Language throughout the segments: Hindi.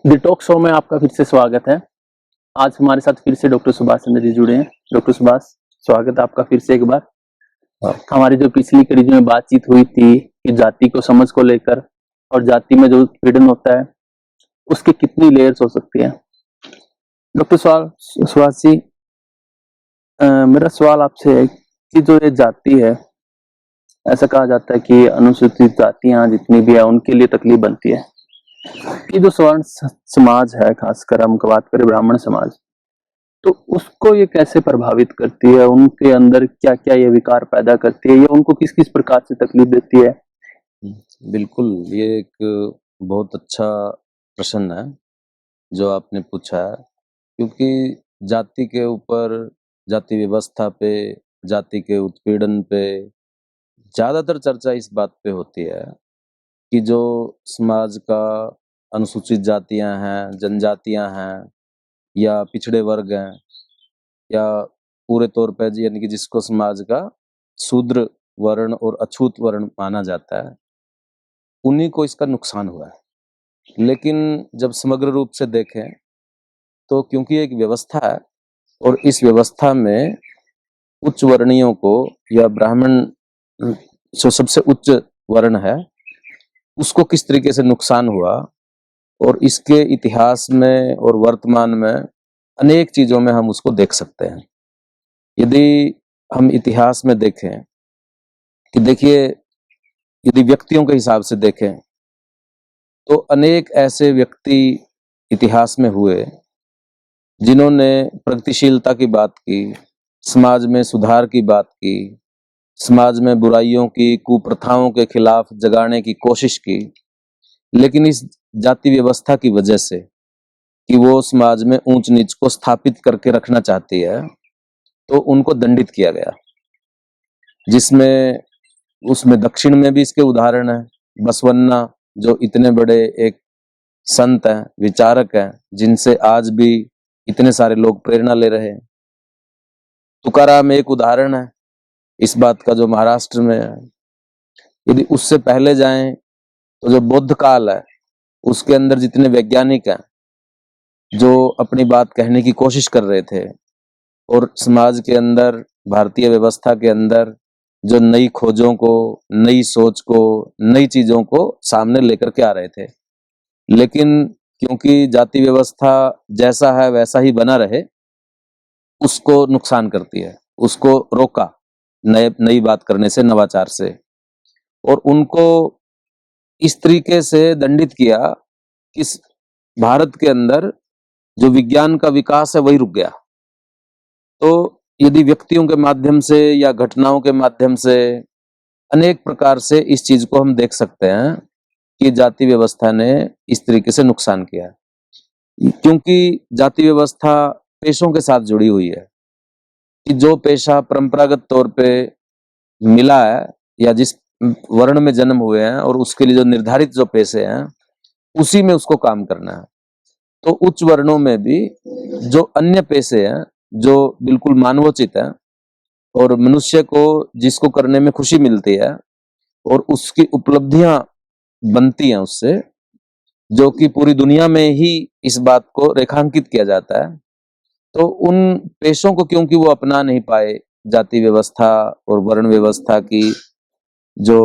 डिटॉक्स शो में आपका फिर से स्वागत है। आज हमारे साथ फिर से डॉक्टर सुभाष चंद्र जी जुड़े हैं। डॉक्टर सुभाष, स्वागत है आपका फिर से एक बार। हमारी जो पिछली कड़ी में बातचीत हुई थी कि जाति को समझ को लेकर और जाति में जो उत्पीड़न होता है उसके कितनी लेयर्स हो सकती है। डॉक्टर सुभाष जी, मेरा सवाल आपसे है कि जो ये जाति है, ऐसा कहा जाता है कि अनुसूचित जातियां जितनी भी है उनके लिए तकलीफ बनती है कि जो स्वर्ण समाज है, खासकर हम बात करें ब्राह्मण समाज, तो उसको ये कैसे प्रभावित करती है, उनके अंदर क्या क्या ये विकार पैदा करती है, या उनको किस किस प्रकार से तकलीफ देती है। बिल्कुल, ये एक बहुत अच्छा प्रश्न है जो आपने पूछा है, क्योंकि जाति के ऊपर, जाति व्यवस्था पे, जाति के उत्पीड़न पे ज्यादातर चर्चा इस बात पे होती है कि जो समाज का अनुसूचित जातियां हैं, जनजातियां हैं या पिछड़े वर्ग हैं, या पूरे तौर पे यानी कि जिसको समाज का शूद्र वर्ण और अछूत वर्ण माना जाता है, उन्हीं को इसका नुकसान हुआ है। लेकिन जब समग्र रूप से देखें तो क्योंकि एक व्यवस्था है और इस व्यवस्था में उच्च वर्णियों को या ब्राह्मण जो सबसे उच्च वर्ण है उसको किस तरीके से नुकसान हुआ, और इसके इतिहास में और वर्तमान में अनेक चीजों में हम उसको देख सकते हैं। यदि हम इतिहास में देखें कि देखिए, यदि व्यक्तियों के हिसाब से देखें तो अनेक ऐसे व्यक्ति इतिहास में हुए जिन्होंने प्रगतिशीलता की बात की, समाज में सुधार की बात की, समाज में बुराइयों की, कुप्रथाओं के खिलाफ जगाने की कोशिश की, लेकिन इस जाति व्यवस्था की वजह से कि वो समाज में ऊंच नीच को स्थापित करके रखना चाहती है, तो उनको दंडित किया गया। जिसमें उसमें दक्षिण में भी इसके उदाहरण है। बसवन्ना जो इतने बड़े एक संत हैं, विचारक हैं, जिनसे आज भी इतने सारे लोग प्रेरणा ले रहे हैं। तुकाराम एक उदाहरण है इस बात का, जो महाराष्ट्र में है। यदि उससे पहले जाएं तो जो बौद्ध काल है उसके अंदर जितने वैज्ञानिक हैं जो अपनी बात कहने की कोशिश कर रहे थे और समाज के अंदर, भारतीय व्यवस्था के अंदर जो नई खोजों को, नई सोच को, नई चीजों को सामने लेकर के आ रहे थे, लेकिन क्योंकि जाति व्यवस्था जैसा है वैसा ही बना रहे, उसको नुकसान करती है, उसको रोका नई बात करने से, नवाचार से, और उनको इस तरीके से दंडित किया कि भारत के अंदर जो विज्ञान का विकास है वही रुक गया। तो यदि व्यक्तियों के माध्यम से या घटनाओं के माध्यम से अनेक प्रकार से इस चीज को हम देख सकते हैं कि जाति व्यवस्था ने इस तरीके से नुकसान किया, क्योंकि जाति व्यवस्था पेशों के साथ जुड़ी हुई है कि जो पेशा परंपरागत तौर पे मिला है या जिस वर्ण में जन्म हुए हैं और उसके लिए जो निर्धारित जो पेशे हैं उसी में उसको काम करना है। तो उच्च वर्णों में भी जो अन्य पेशे हैं जो बिल्कुल मानवोचित हैं और मनुष्य को जिसको करने में खुशी मिलती है और उसकी उपलब्धियां बनती हैं उससे, जो कि पूरी दुनिया में ही इस बात को रेखांकित किया जाता है, तो उन पेशों को क्योंकि वो अपना नहीं पाए, जाति व्यवस्था और वर्ण व्यवस्था की जो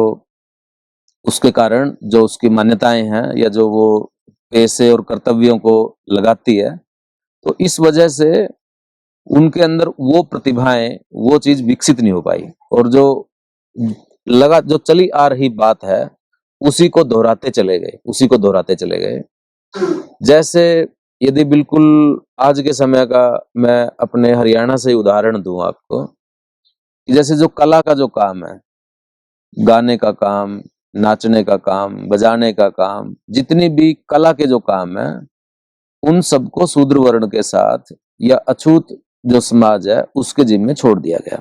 उसके कारण जो उसकी मान्यताएं हैं या जो वो पेशे और कर्तव्यों को लगाती है, तो इस वजह से उनके अंदर वो प्रतिभाएं, वो चीज विकसित नहीं हो पाई, और जो चली आ रही बात है उसी को दोहराते चले गए। जैसे यदि बिल्कुल आज के समय का मैं अपने हरियाणा से उदाहरण दूं आपको, जैसे जो कला का जो काम है, गाने का काम, नाचने का काम, बजाने का काम, जितनी भी कला के जो काम है, उन सबको शूद्र वर्ण के साथ या अछूत जो समाज है उसके जिम्मे छोड़ दिया गया।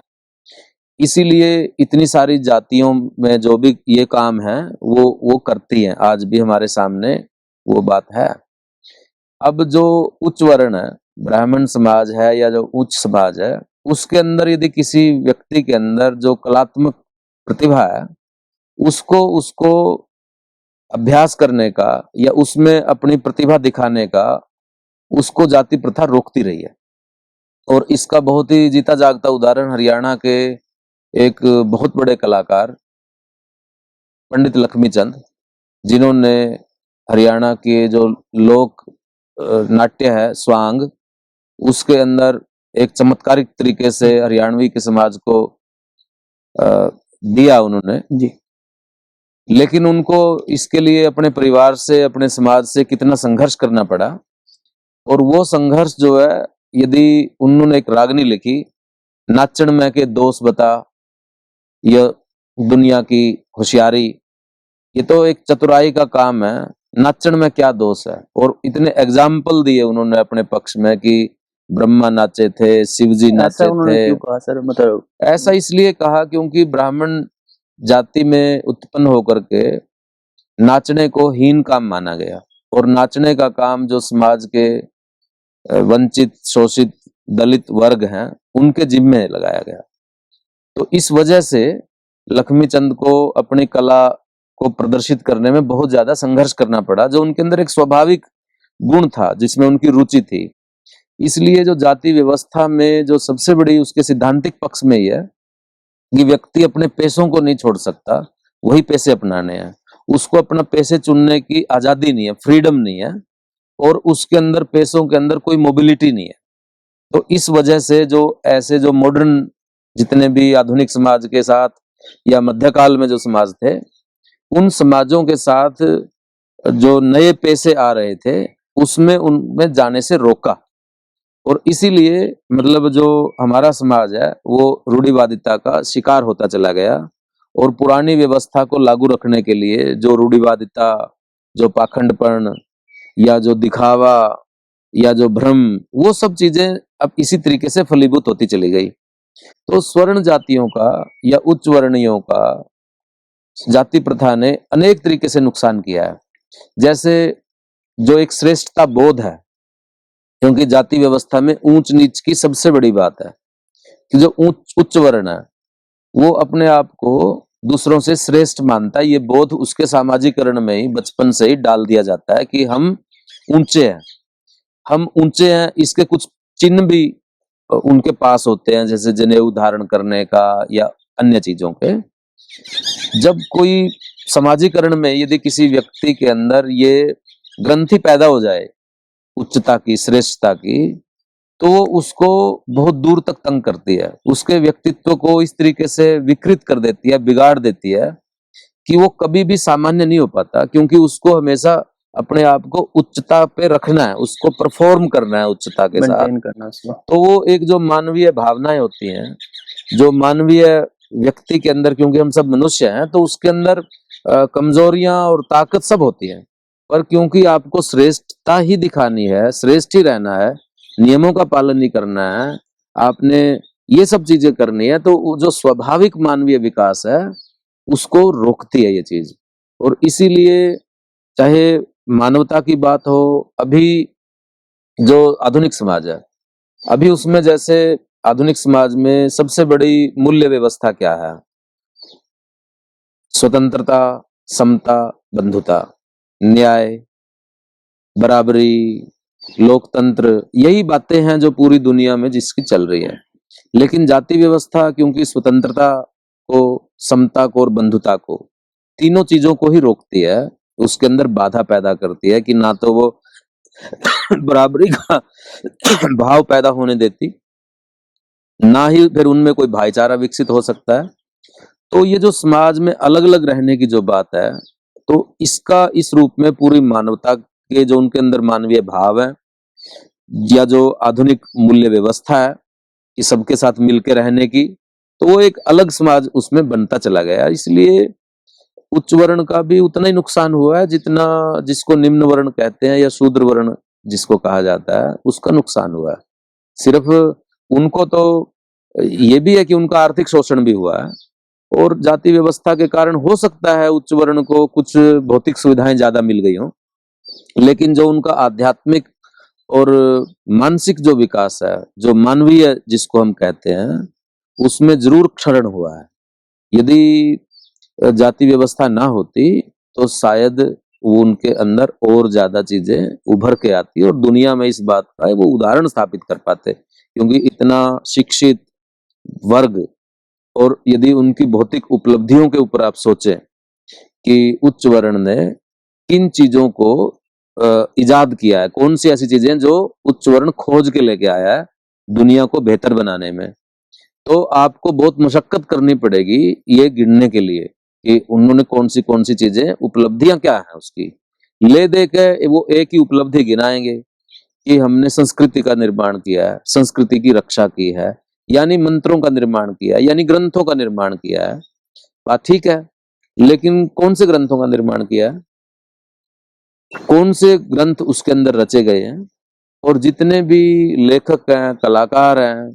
इसीलिए इतनी सारी जातियों में जो भी ये काम है वो करती हैं, आज भी हमारे सामने वो बात है। अब जो उच्च वर्ण है, ब्राह्मण समाज है या जो उच्च समाज है, उसके अंदर यदि किसी व्यक्ति के अंदर जो कलात्मक प्रतिभा है उसको उसको अभ्यास करने का या उसमें अपनी प्रतिभा दिखाने का उसको जाति प्रथा रोकती रही है। और इसका बहुत ही जीता जागता उदाहरण हरियाणा के एक बहुत बड़े कलाकार पंडित लक्ष्मीचंद, जिन्होंने हरियाणा के जो लोक नाट्य है स्वांग, उसके अंदर एक चमत्कारिक तरीके से हरियाणवी के समाज को दिया उन्होंने जी। लेकिन उनको इसके लिए अपने परिवार से अपने समाज से कितना संघर्ष करना पड़ा। और वो संघर्ष जो है, यदि उन्होंने एक रागनी लिखी, नाचण में के दोष बता, यह दुनिया की होशियारी, ये तो एक चतुराई का काम है, नाचण में क्या दोष है। और इतने एग्जाम्पल दिए उन्होंने अपने पक्ष में कि ब्रह्मा नाचे थे, शिवजी नाचे ऐसा उन्होंने थे। क्यों कहा सर? मतलब ऐसा इसलिए कहा क्योंकि ब्राह्मण जाति में उत्पन्न होकर के नाचने को हीन काम माना गया, और नाचने का काम जो समाज के वंचित, शोषित, दलित वर्ग हैं उनके जिम्मे लगाया गया। तो इस वजह से लक्ष्मीचंद को अपनी कला को प्रदर्शित करने में बहुत ज्यादा संघर्ष करना पड़ा, जो उनके अंदर एक स्वाभाविक गुण था जिसमें उनकी रुचि थी। इसलिए जो जाति व्यवस्था में जो सबसे बड़ी उसके सिद्धांतिक पक्ष में ही है कि व्यक्ति अपने पेशों को नहीं छोड़ सकता, वही पेशे अपनाने हैं, उसको अपना पेशे चुनने की आजादी नहीं है, फ्रीडम नहीं है, और उसके अंदर पेशों के अंदर कोई मोबिलिटी नहीं है। तो इस वजह से जो ऐसे जो मॉडर्न जितने भी आधुनिक समाज के साथ या मध्यकाल में जो समाज थे, उन समाजों के साथ जो नए पेशे आ रहे थे उसमें उनमें जाने से रोका। और इसीलिए मतलब जो हमारा समाज है वो रूढ़िवादिता का शिकार होता चला गया, और पुरानी व्यवस्था को लागू रखने के लिए जो रूढ़िवादिता, जो पाखंडपन या जो दिखावा या जो भ्रम, वो सब चीजें अब इसी तरीके से फलीभूत होती चली गई। तो स्वर्ण जातियों का या उच्च वर्णियों का जाति प्रथा ने अनेक तरीके से नुकसान किया है। जैसे जो एक श्रेष्ठता बोध है, क्योंकि जाति व्यवस्था में ऊंच नीच की सबसे बड़ी बात है कि जो उच्च वर्ण है वो अपने आप को दूसरों से श्रेष्ठ मानता है। ये बोध उसके सामाजिकरण में ही बचपन से ही डाल दिया जाता है कि हम ऊंचे हैं, हम ऊंचे हैं। इसके कुछ चिन्ह भी उनके पास होते हैं, जैसे जनेऊ धारण करने का या अन्य चीजों के। जब कोई सामाजिकरण में यदि किसी व्यक्ति के अंदर ये ग्रंथि पैदा हो जाए उच्चता की, श्रेष्ठता की, तो वो उसको बहुत दूर तक तंग करती है, उसके व्यक्तित्व को इस तरीके से विकृत कर देती है, बिगाड़ देती है कि वो कभी भी सामान्य नहीं हो पाता, क्योंकि उसको हमेशा अपने आप को उच्चता पे रखना है, उसको परफॉर्म करना है उच्चता के साथ, मेंटेन करना उसको। तो वो एक जो मानवीय भावनाएं होती हैं, जो मानवीय व्यक्ति के अंदर, क्योंकि हम सब मनुष्य हैं, तो उसके अंदर कमजोरियां और ताकत सब होती हैं, पर क्योंकि आपको श्रेष्ठता ही दिखानी है, श्रेष्ठ ही रहना है, नियमों का पालन नहीं करना है, आपने ये सब चीजें करनी है, तो जो स्वाभाविक मानवीय विकास है उसको रोकती है ये चीज। और इसीलिए चाहे मानवता की बात हो, अभी जो आधुनिक समाज है, अभी उसमें जैसे आधुनिक समाज में सबसे बड़ी मूल्य व्यवस्था क्या है? स्वतंत्रता, समता, बंधुता, न्याय, बराबरी, लोकतंत्र, यही बातें हैं जो पूरी दुनिया में जिसकी चल रही है। लेकिन जाति व्यवस्था क्योंकि स्वतंत्रता को, समता को और बंधुता को, तीनों चीजों को ही रोकती है, उसके अंदर बाधा पैदा करती है कि ना तो वो बराबरी का भाव पैदा होने देती, ना ही फिर उनमें कोई भाईचारा विकसित हो सकता है। तो ये जो समाज में अलग अलग रहने की जो बात है, तो इसका इस रूप में पूरी मानवता के जो उनके अंदर मानवीय भाव है या जो आधुनिक मूल्य व्यवस्था है कि सबके साथ मिलकर रहने की, तो वो एक अलग समाज उसमें बनता चला गया। इसलिए उच्च वर्ण का भी उतना ही नुकसान हुआ है जितना जिसको निम्न वर्ण कहते हैं या शूद्र वर्ण जिसको कहा जाता है, उसका नुकसान हुआ है। सिर्फ उनको तो ये भी है कि उनका आर्थिक शोषण भी हुआ है, और जाति व्यवस्था के कारण हो सकता है उच्च वर्ण को कुछ भौतिक सुविधाएं ज्यादा मिल गई हों, लेकिन जो उनका आध्यात्मिक और मानसिक जो विकास है, जो मानवीय जिसको हम कहते हैं, उसमें जरूर क्षरण हुआ है। यदि जाति व्यवस्था ना होती तो शायद वो उनके अंदर और ज्यादा चीजें उभर के आती और दुनिया में इस बात का वो उदाहरण स्थापित कर पाते, क्योंकि इतना शिक्षित वर्ग, और यदि उनकी भौतिक उपलब्धियों के ऊपर आप सोचें कि उच्च वर्ण ने किन चीजों को इजाद किया है, कौन सी ऐसी चीजें जो उच्च वर्ण खोज के लेके आया है दुनिया को बेहतर बनाने में, तो आपको बहुत मशक्कत करनी पड़ेगी ये गिनने के लिए कि उन्होंने कौन सी चीजें, उपलब्धियां क्या है उसकी। ले दे के वो एक ही उपलब्धि गिनाएंगे कि हमने संस्कृति का निर्माण किया है, संस्कृति की रक्षा की है, यानी मंत्रों का निर्माण किया है, यानी ग्रंथों का निर्माण किया है। बात ठीक है, लेकिन कौन से ग्रंथों का निर्माण किया है, कौन से ग्रंथ उसके अंदर रचे गए हैं, और जितने भी लेखक हैं, कलाकार हैं,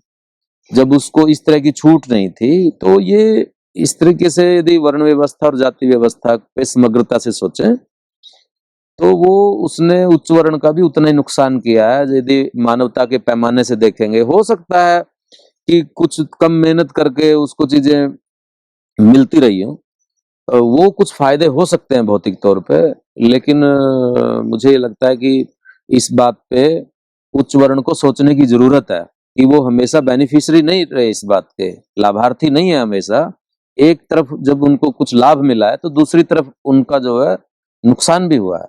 जब उसको इस तरह की छूट नहीं थी, तो ये इस तरीके से यदि वर्ण व्यवस्था और जाति व्यवस्था पे समग्रता से सोचें तो वो उसने उच्च वर्ण का भी उतना ही नुकसान किया है। यदि मानवता के पैमाने से देखेंगे, हो सकता है कि कुछ कम मेहनत करके उसको चीजें मिलती रही हो, वो कुछ फायदे हो सकते हैं भौतिक तौर पे, लेकिन मुझे ये लगता है कि इस बात पे उच्च वर्ण को सोचने की जरूरत है कि वो हमेशा बेनिफिशियरी नहीं रहे, इस बात के लाभार्थी नहीं है हमेशा। एक तरफ जब उनको कुछ लाभ मिला है तो दूसरी तरफ उनका जो है नुकसान भी हुआ है,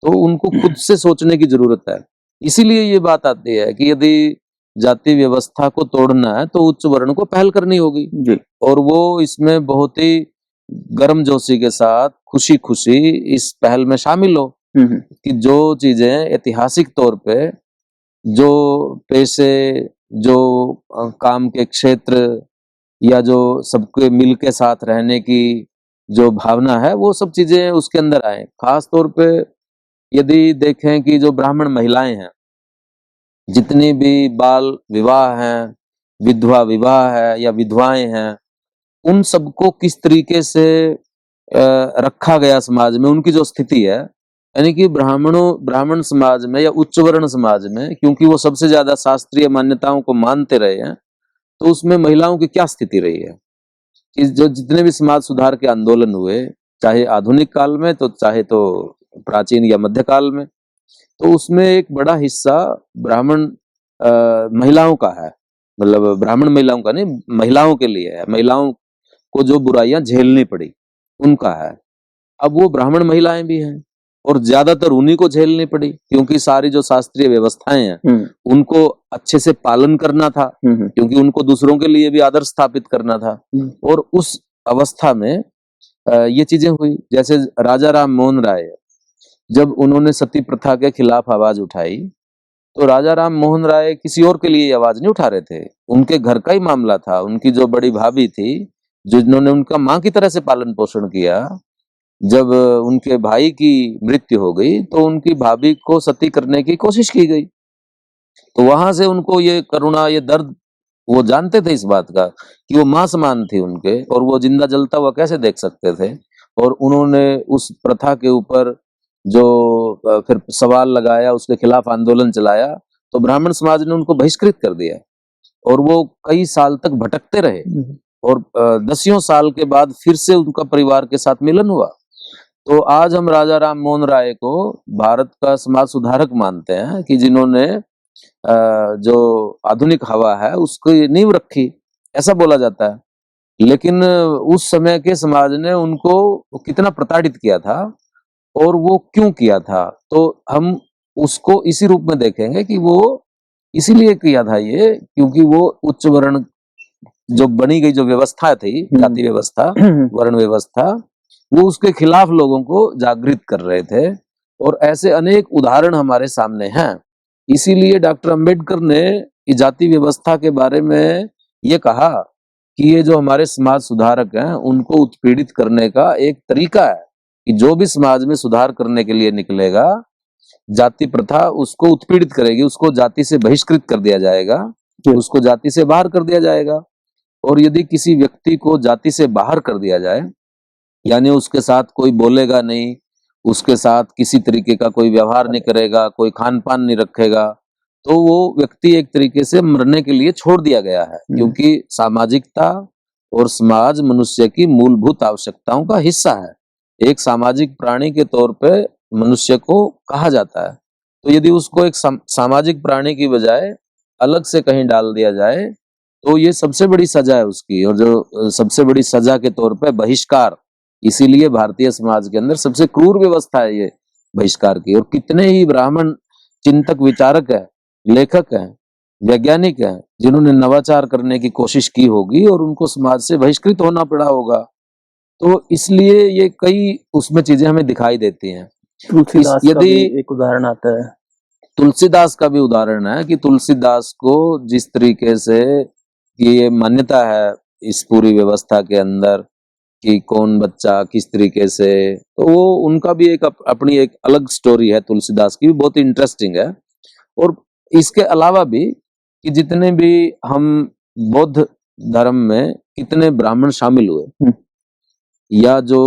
तो उनको खुद से सोचने की जरूरत है। इसीलिए ये बात आती है कि यदि जाति व्यवस्था को तोड़ना है तो उच्च वर्ण को पहल करनी होगी जी। और वो इसमें बहुत ही गर्मजोशी के साथ खुशी खुशी इस पहल में शामिल हो कि जो चीजें ऐतिहासिक तौर पे, जो पेशे, जो काम के क्षेत्र, या जो सबके मिल के साथ रहने की जो भावना है, वो सब चीजें उसके अंदर आए। खास तौर पे यदि देखें कि जो ब्राह्मण महिलाएं हैं, जितनी भी बाल विवाह हैं, विधवा विवाह है या विधवाएं हैं, उन सबको किस तरीके से रखा गया समाज में, उनकी जो स्थिति है, यानी कि ब्राह्मण समाज में या उच्च वर्ण समाज में, क्योंकि वो सबसे ज्यादा शास्त्रीय मान्यताओं को मानते रहे हैं, तो उसमें महिलाओं की क्या स्थिति रही है कि जो जितने भी समाज सुधार के आंदोलन हुए, चाहे आधुनिक काल में तो चाहे तो प्राचीन या मध्यकाल में, तो उसमें एक बड़ा हिस्सा ब्राह्मण महिलाओं का है। मतलब ब्राह्मण महिलाओं का नहीं, महिलाओं के लिए है। महिलाओं को जो बुराइयां झेलनी पड़ी उनका है। अब वो ब्राह्मण महिलाएं भी हैं और ज्यादातर उन्हीं को झेलनी पड़ी, क्योंकि सारी जो शास्त्रीय व्यवस्थाएं हैं उनको अच्छे से पालन करना था, क्योंकि उनको दूसरों के लिए भी आदर्श स्थापित करना था। और उस अवस्था में ये चीजें हुई। जैसे राजा राम मोहन राय, जब उन्होंने सती प्रथा के खिलाफ आवाज उठाई, तो राजा राम मोहन राय किसी और के लिए आवाज नहीं उठा रहे थे, उनके घर का ही मामला था। उनकी जो बड़ी भाभी थी, जिन्होंने उनका माँ की तरह से पालन पोषण किया, जब उनके भाई की मृत्यु हो गई तो उनकी भाभी को सती करने की कोशिश की गई। तो वहां से उनको ये करुणा, ये दर्द, वो जानते थे इस बात का कि वो मां समान थी उनके, और वो जिंदा जलता हुआ कैसे देख सकते थे। और उन्होंने उस प्रथा के ऊपर जो फिर सवाल लगाया, उसके खिलाफ आंदोलन चलाया, तो ब्राह्मण समाज ने उनको बहिष्कृत कर दिया और वो कई साल तक भटकते रहे। और 10 साल के बाद फिर से उनका परिवार के साथ मिलन हुआ। तो आज हम राजा राम मोहन राय को भारत का समाज सुधारक मानते हैं कि जिन्होंने जो आधुनिक हवा है उसकी नींव रखी, ऐसा बोला जाता है। लेकिन उस समय के समाज ने उनको कितना प्रताड़ित किया था और वो क्यों किया था, तो हम उसको इसी रूप में देखेंगे कि वो इसीलिए किया था ये, क्योंकि वो उच्च वर्ण जो बनी गई जो व्यवस्था थी, जाति व्यवस्था, वर्ण व्यवस्था, वो उसके खिलाफ लोगों को जागृत कर रहे थे। और ऐसे अनेक उदाहरण हमारे सामने हैं। इसीलिए डॉक्टर अंबेडकर ने जाति व्यवस्था के बारे में ये कहा कि ये जो हमारे समाज सुधारक हैं उनको उत्पीड़ित करने का एक तरीका है कि जो भी समाज में सुधार करने के लिए निकलेगा, जाति प्रथा उसको उत्पीड़ित करेगी, उसको जाति से बहिष्कृत कर दिया जाएगा, उसको जाति से बाहर कर दिया जाएगा। और यदि किसी व्यक्ति को जाति से बाहर कर दिया जाए, यानी उसके साथ कोई बोलेगा नहीं, उसके साथ किसी तरीके का कोई व्यवहार नहीं करेगा, कोई खान पान नहीं रखेगा, तो वो व्यक्ति एक तरीके से मरने के लिए छोड़ दिया गया है, क्योंकि सामाजिकता और समाज मनुष्य की मूलभूत आवश्यकताओं का हिस्सा है। एक सामाजिक प्राणी के तौर पे मनुष्य को कहा जाता है। तो यदि उसको एक सामाजिक प्राणी की बजाय अलग से कहीं डाल दिया जाए तो ये सबसे बड़ी सजा है उसकी, और जो सबसे बड़ी सजा के तौर पे बहिष्कार, इसीलिए भारतीय समाज के अंदर सबसे क्रूर व्यवस्था है ये बहिष्कार की। और कितने ही ब्राह्मण चिंतक, विचारक है, लेखक हैं, वैज्ञानिक हैं, जिन्होंने नवाचार करने की कोशिश की होगी और उनको समाज से बहिष्कृत होना पड़ा होगा। तो इसलिए ये कई उसमें चीजें हमें दिखाई देती हैं। तुलसीदास का यदि भी एक उदाहरण आता है। तुलसीदास का भी उदाहरण है कि तुलसीदास को जिस तरीके से ये मान्यता है इस पूरी व्यवस्था के अंदर कि कौन बच्चा किस तरीके से, तो वो उनका भी एक अपनी एक अलग स्टोरी है, तुलसीदास की भी बहुत इंटरेस्टिंग है। और इसके अलावा भी कि जितने भी हम बौद्ध धर्म में कितने ब्राह्मण शामिल हुए, या जो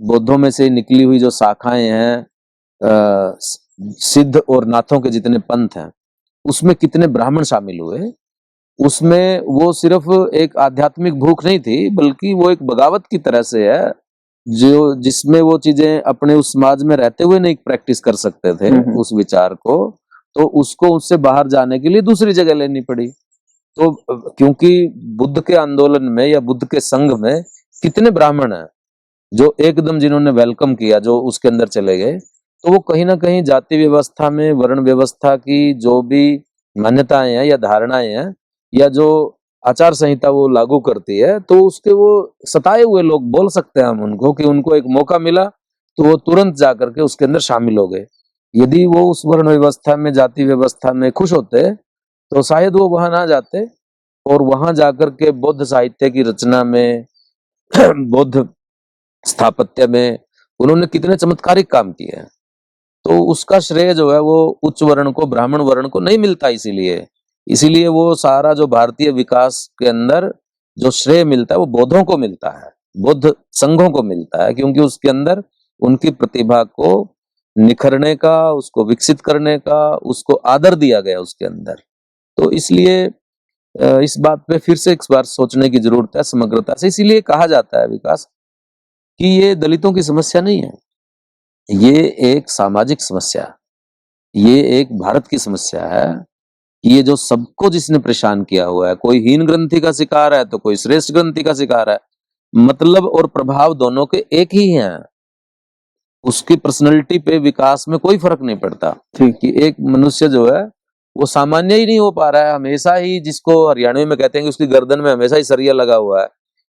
बौद्धों में से निकली हुई जो शाखाएं हैं, सिद्ध और नाथों के जितने पंथ हैं, उसमें कितने ब्राह्मण शामिल हुए। उसमें वो सिर्फ एक आध्यात्मिक भूख नहीं थी, बल्कि वो एक बगावत की तरह से है, जो जिसमें वो चीजें अपने उस समाज में रहते हुए नहीं प्रैक्टिस कर सकते थे उस विचार को, तो उसको उससे बाहर जाने के लिए दूसरी जगह लेनी पड़ी। तो क्योंकि बुद्ध के आंदोलन में या बुद्ध के संघ में कितने ब्राह्मण हैं जो एकदम जिन्होंने वेलकम किया, जो उसके अंदर चले गए, तो वो कहीं ना कहीं जाति व्यवस्था में, वर्ण व्यवस्था की जो भी मान्यताएं हैं या धारणाएं हैं या जो आचार संहिता वो लागू करती है, तो उसके वो सताए हुए लोग बोल सकते हैं हम उनको, कि उनको एक मौका मिला तो वो तुरंत जाकर के उसके अंदर शामिल हो गए। यदि वो उस वर्ण व्यवस्था में, जाति व्यवस्था में खुश होते तो शायद वो वहां ना जाते, और वहां जाकर के बौद्ध साहित्य की रचना में बौद्ध स्थापत्य में उन्होंने कितने चमत्कारिक काम किए हैं। तो उसका श्रेय जो है वो उच्च वर्ण को, ब्राह्मण वर्ण को नहीं मिलता। इसीलिए वो सारा जो भारतीय विकास के अंदर जो श्रेय मिलता है वो बौद्धों को मिलता है, बौद्ध संघों को मिलता है, क्योंकि उसके अंदर उनकी प्रतिभा को निखरने का, उसको विकसित करने का, उसको आदर दिया गया उसके अंदर। तो इसलिए इस बात पे फिर से एक बार सोचने की जरूरत है समग्रता से। इसीलिए कहा जाता है विकास कि ये दलितों की समस्या नहीं है, ये एक सामाजिक समस्या, ये एक भारत की समस्या है। ये जो सबको जिसने परेशान किया हुआ है, कोई हीन ग्रंथि का शिकार है तो कोई श्रेष्ठ ग्रंथि का शिकार है, मतलब और प्रभाव दोनों के एक ही हैं। उसकी पर्सनैलिटी पे, विकास में कोई फर्क नहीं पड़ता कि एक मनुष्य जो है वो सामान्य ही नहीं हो पा रहा है, हमेशा ही, जिसको हरियाणवी में कहते हैं कि उसकी गर्दन में हमेशा ही सरिया लगा हुआ है,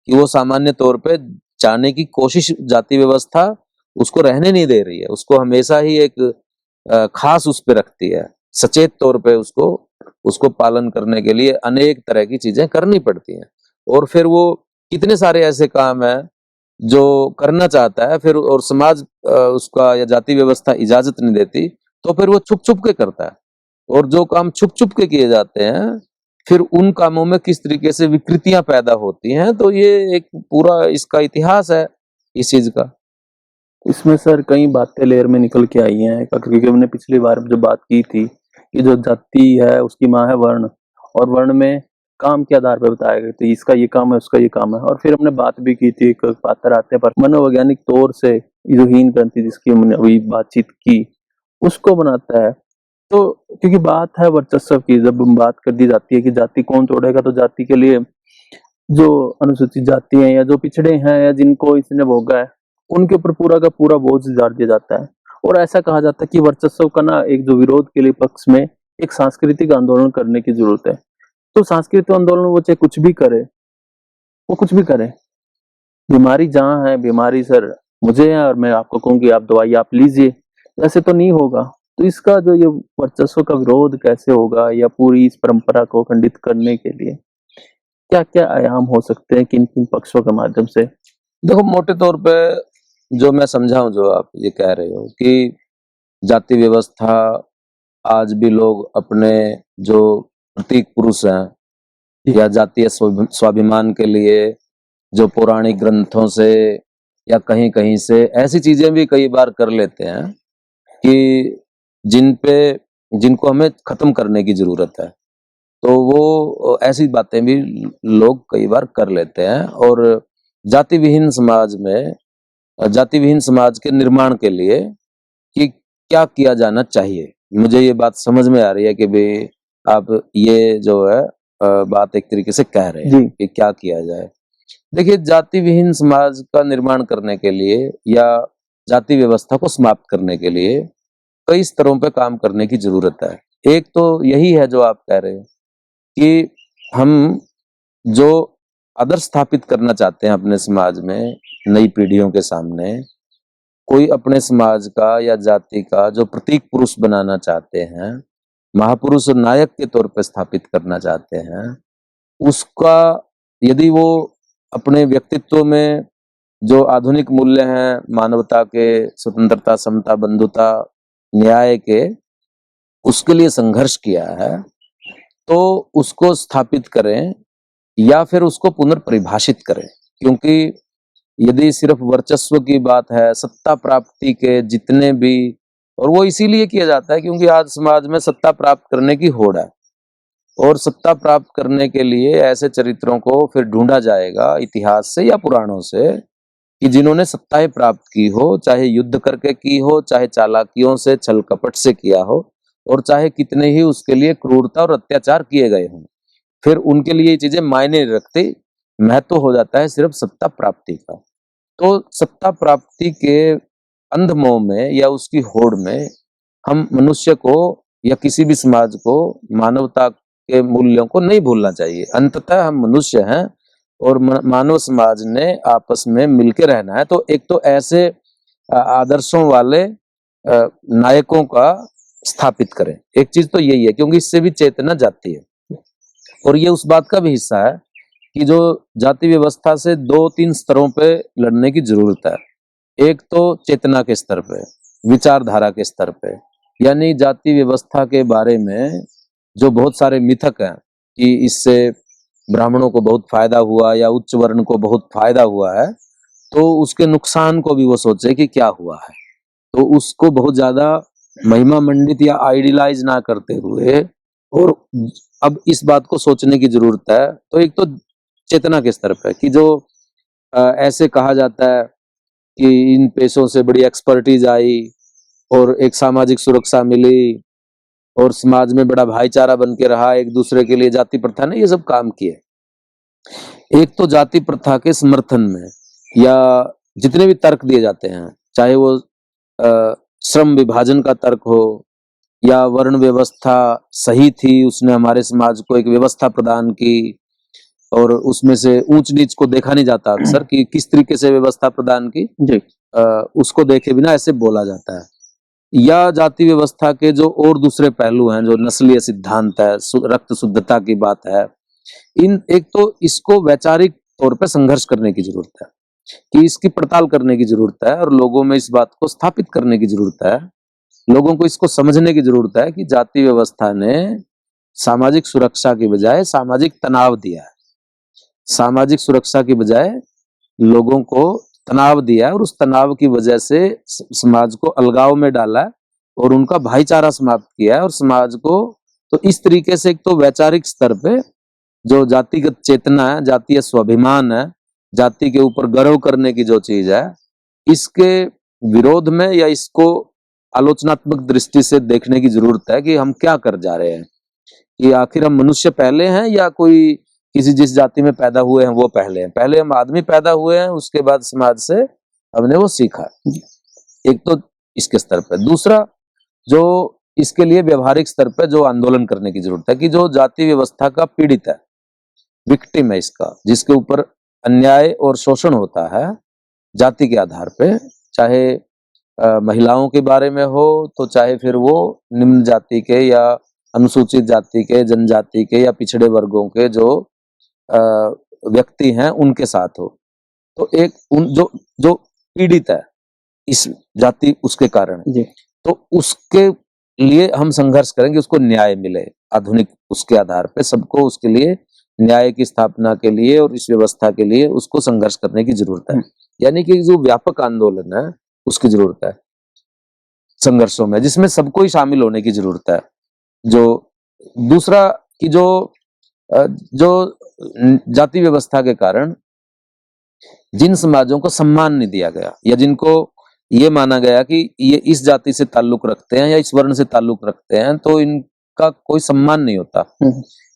कि वो सामान्य तौर पे जाने की कोशिश जाति व्यवस्था उसको रहने नहीं दे रही है, उसको हमेशा ही एक खास उस पे रखती है, सचेत तौर पे उसको पालन करने के लिए अनेक तरह की चीजें करनी पड़ती हैं। और फिर वो कितने सारे ऐसे काम है जो करना चाहता है, फिर और समाज उसका या जाति व्यवस्था इजाजत नहीं देती, तो फिर वो छुप छुप के करता है। और जो काम छुप छुप के किए जाते हैं, फिर उन कामों में किस तरीके से विकृतियां पैदा होती हैं, तो ये एक पूरा इसका इतिहास है इस चीज का। इसमें सर कई बातें लेयर में निकल के आई हैं, क्योंकि हमने पिछली बार जो बात की थी कि जो जाति है उसकी माँ है वर्ण, और वर्ण में काम के आधार पर बताया गया, तो इसका ये काम है, उसका ये काम है। और फिर हमने बात भी की थी, एक पात्र आते पर मनोवैज्ञानिक तौर से ये जो हीन ग्रंथि जिसकी हमने अभी बातचीत की उसको बनाता है। तो क्योंकि बात है वर्चस्व की, जब बात कर दी जाती है कि जाति कौन तोड़ेगा, तो जाति के लिए जो अनुसूचित जाति हैं या जो पिछड़े हैं या जिनको इसने भोगा है, उनके ऊपर पूरा का पूरा बोझ डाल दिया जाता है। और ऐसा कहा जाता है कि वर्चस्व का ना एक जो विरोध के लिए पक्ष में एक सांस्कृतिक आंदोलन करने की जरूरत है। तो सांस्कृतिक आंदोलन वो चाहे कुछ भी करे, वो कुछ भी करे, बीमारी जहाँ है, बीमारी सर मुझे है और मैं आपको कहूँगी आप दवाई आप लीजिए, ऐसे तो नहीं होगा। तो इसका जो ये वर्चस्व का विरोध कैसे होगा, या पूरी इस परंपरा को खंडित करने के लिए क्या क्या आयाम हो सकते हैं, किन किन पक्षों के माध्यम से? देखो, मोटे तौर पे जो मैं समझाऊं, जो आप ये कह रहे हो कि जाति व्यवस्था, आज भी लोग अपने जो प्रतीक पुरुष हैं या जातीय स्वाभिमान के लिए जो पौराणिक ग्रंथों से या कहीं कहीं से ऐसी चीजें भी कई बार कर लेते हैं कि जिन पे जिनको हमें खत्म करने की जरूरत है। तो वो ऐसी बातें भी लोग कई बार कर लेते हैं। और जाति विहीन समाज में, जाति विहीन समाज के निर्माण के लिए कि क्या किया जाना चाहिए, मुझे ये बात समझ में आ रही है कि भाई आप ये जो है बात एक तरीके से कह रहे हैं जी। कि क्या किया जाए। देखिए, जाति विहीन समाज का निर्माण करने के लिए या जाति व्यवस्था को समाप्त करने के लिए कई स्तरों पे काम करने की जरूरत है। एक तो यही है जो आप कह रहे हैं कि हम जो आदर्श स्थापित करना चाहते हैं अपने समाज में नई पीढ़ियों के सामने, कोई अपने समाज का या जाति का जो प्रतीक पुरुष बनाना चाहते हैं, महापुरुष और नायक के तौर पर स्थापित करना चाहते हैं, उसका यदि वो अपने व्यक्तित्व में जो आधुनिक मूल्य हैं, मानवता के, स्वतंत्रता, समता, बंधुता, न्याय के, उसके लिए संघर्ष किया है, तो उसको स्थापित करें या फिर उसको पुनर्परिभाषित करें। क्योंकि यदि सिर्फ वर्चस्व की बात है, सत्ता प्राप्ति के जितने भी, और वो इसीलिए किया जाता है क्योंकि आज समाज में सत्ता प्राप्त करने की होड़ है, और सत्ता प्राप्त करने के लिए ऐसे चरित्रों को फिर ढूंढा जाएगा इतिहास से या पुराणों से कि जिन्होंने सत्ताएं प्राप्त की हो, चाहे युद्ध करके की हो, चाहे चालाकियों से, छल कपट से किया हो, और चाहे कितने ही उसके लिए क्रूरता और अत्याचार किए गए हों, फिर उनके लिए ये चीजें मायने नहीं रखती। महत्व हो जाता है सिर्फ सत्ता प्राप्ति का। तो सत्ता प्राप्ति के अंधमोह में या उसकी होड़ में हम मनुष्य को या किसी भी समाज को मानवता के मूल्यों को नहीं भूलना चाहिए। अंततः हम मनुष्य हैं और मानव समाज ने आपस में मिलकर रहना है। तो एक तो ऐसे आदर्शों वाले नायकों का स्थापित करें। एक चीज तो यही है, क्योंकि इससे भी चेतना जाती है, और ये उस बात का भी हिस्सा है कि जो जाति व्यवस्था से 2-3 स्तरों पे लड़ने की जरूरत है। एक तो चेतना के स्तर पे, विचारधारा के स्तर पे, यानी जाति व्यवस्था के बारे में जो बहुत सारे मिथक हैं कि इससे ब्राह्मणों को बहुत फायदा हुआ या उच्च वर्ण को बहुत फायदा हुआ है, तो उसके नुकसान को भी वो सोचे कि क्या हुआ है। तो उसको बहुत ज्यादा महिमा मंडित या आइडियलाइज ना करते हुए, और अब इस बात को सोचने की जरूरत है। तो एक तो चेतना के स्तर पे कि जो ऐसे कहा जाता है कि इन पेशों से बड़ी एक्सपर्टीज आई और एक सामाजिक सुरक्षा मिली और समाज में बड़ा भाईचारा बन के रहा, एक दूसरे के लिए जाति प्रथा ने ये सब काम किए। एक तो जाति प्रथा के समर्थन में या जितने भी तर्क दिए जाते हैं, चाहे वो श्रम विभाजन का तर्क हो या वर्ण व्यवस्था सही थी, उसने हमारे समाज को एक व्यवस्था प्रदान की, और उसमें से ऊंच नीच को देखा नहीं जाता अक्सर कि किस तरीके से व्यवस्था प्रदान की जी। उसको देखे बिना ऐसे बोला जाता है। या जाति व्यवस्था के जो और दूसरे पहलू हैं, जो नस्लीय सिद्धांत है, रक्त शुद्धता की बात है, इन एक तो इसको वैचारिक तौर पे संघर्ष करने की जरूरत है कि इसकी पड़ताल करने की जरूरत है, और लोगों में इस बात को स्थापित करने की जरूरत है। लोगों को इसको समझने की जरूरत है कि जाति व्यवस्था ने सामाजिक सुरक्षा की बजाय सामाजिक तनाव दिया है, सामाजिक सुरक्षा की बजाय लोगों को तनाव दिया है, और उस तनाव की वजह से समाज को अलगाव में डाला है और उनका भाईचारा समाप्त किया है। और समाज को तो इस तरीके से एक तो वैचारिक स्तर पे जो जातिगत चेतना है, जातीय स्वाभिमान है, जाति के ऊपर गर्व करने की जो चीज है, इसके विरोध में या इसको आलोचनात्मक दृष्टि से देखने की जरूरत है कि हम क्या कर जा रहे हैं, कि आखिर हम मनुष्य पहले हैं या कोई किसी जिस जाति में पैदा हुए हैं वो पहले हैं। पहले हम आदमी पैदा हुए हैं, उसके बाद समाज से हमने वो सीखा। एक तो इसके स्तर पे। दूसरा, जो इसके लिए व्यवहारिक स्तर पे जो आंदोलन करने की जरूरत है कि जो जाति व्यवस्था का पीड़ित है, विक्टिम है इसका, जिसके ऊपर अन्याय और शोषण होता है जाति के आधार पे, चाहे महिलाओं के बारे में हो, तो चाहे फिर वो निम्न जाति के या अनुसूचित जाति के, जनजाति के या पिछड़े वर्गों के जो व्यक्ति हैं उनके साथ हो, तो एक उन जो पीड़ित है इस जाति उसके कारण, तो उसके लिए हम संघर्ष करेंगे, उसको न्याय मिले आधुनिक उसके आधार पे, सबको उसके लिए न्याय की स्थापना के लिए और इस व्यवस्था के लिए उसको संघर्ष करने की जरूरत है। यानी कि जो व्यापक आंदोलन है उसकी जरूरत है संघर्षों में, जिसमें सबको ही शामिल होने की जरूरत है। जो दूसरा कि जो जाति व्यवस्था के कारण जिन समाजों को सम्मान नहीं दिया गया या जिनको ये माना गया कि ये इस जाति से ताल्लुक रखते हैं या इस वर्ण से ताल्लुक रखते हैं तो इनका कोई सम्मान नहीं होता,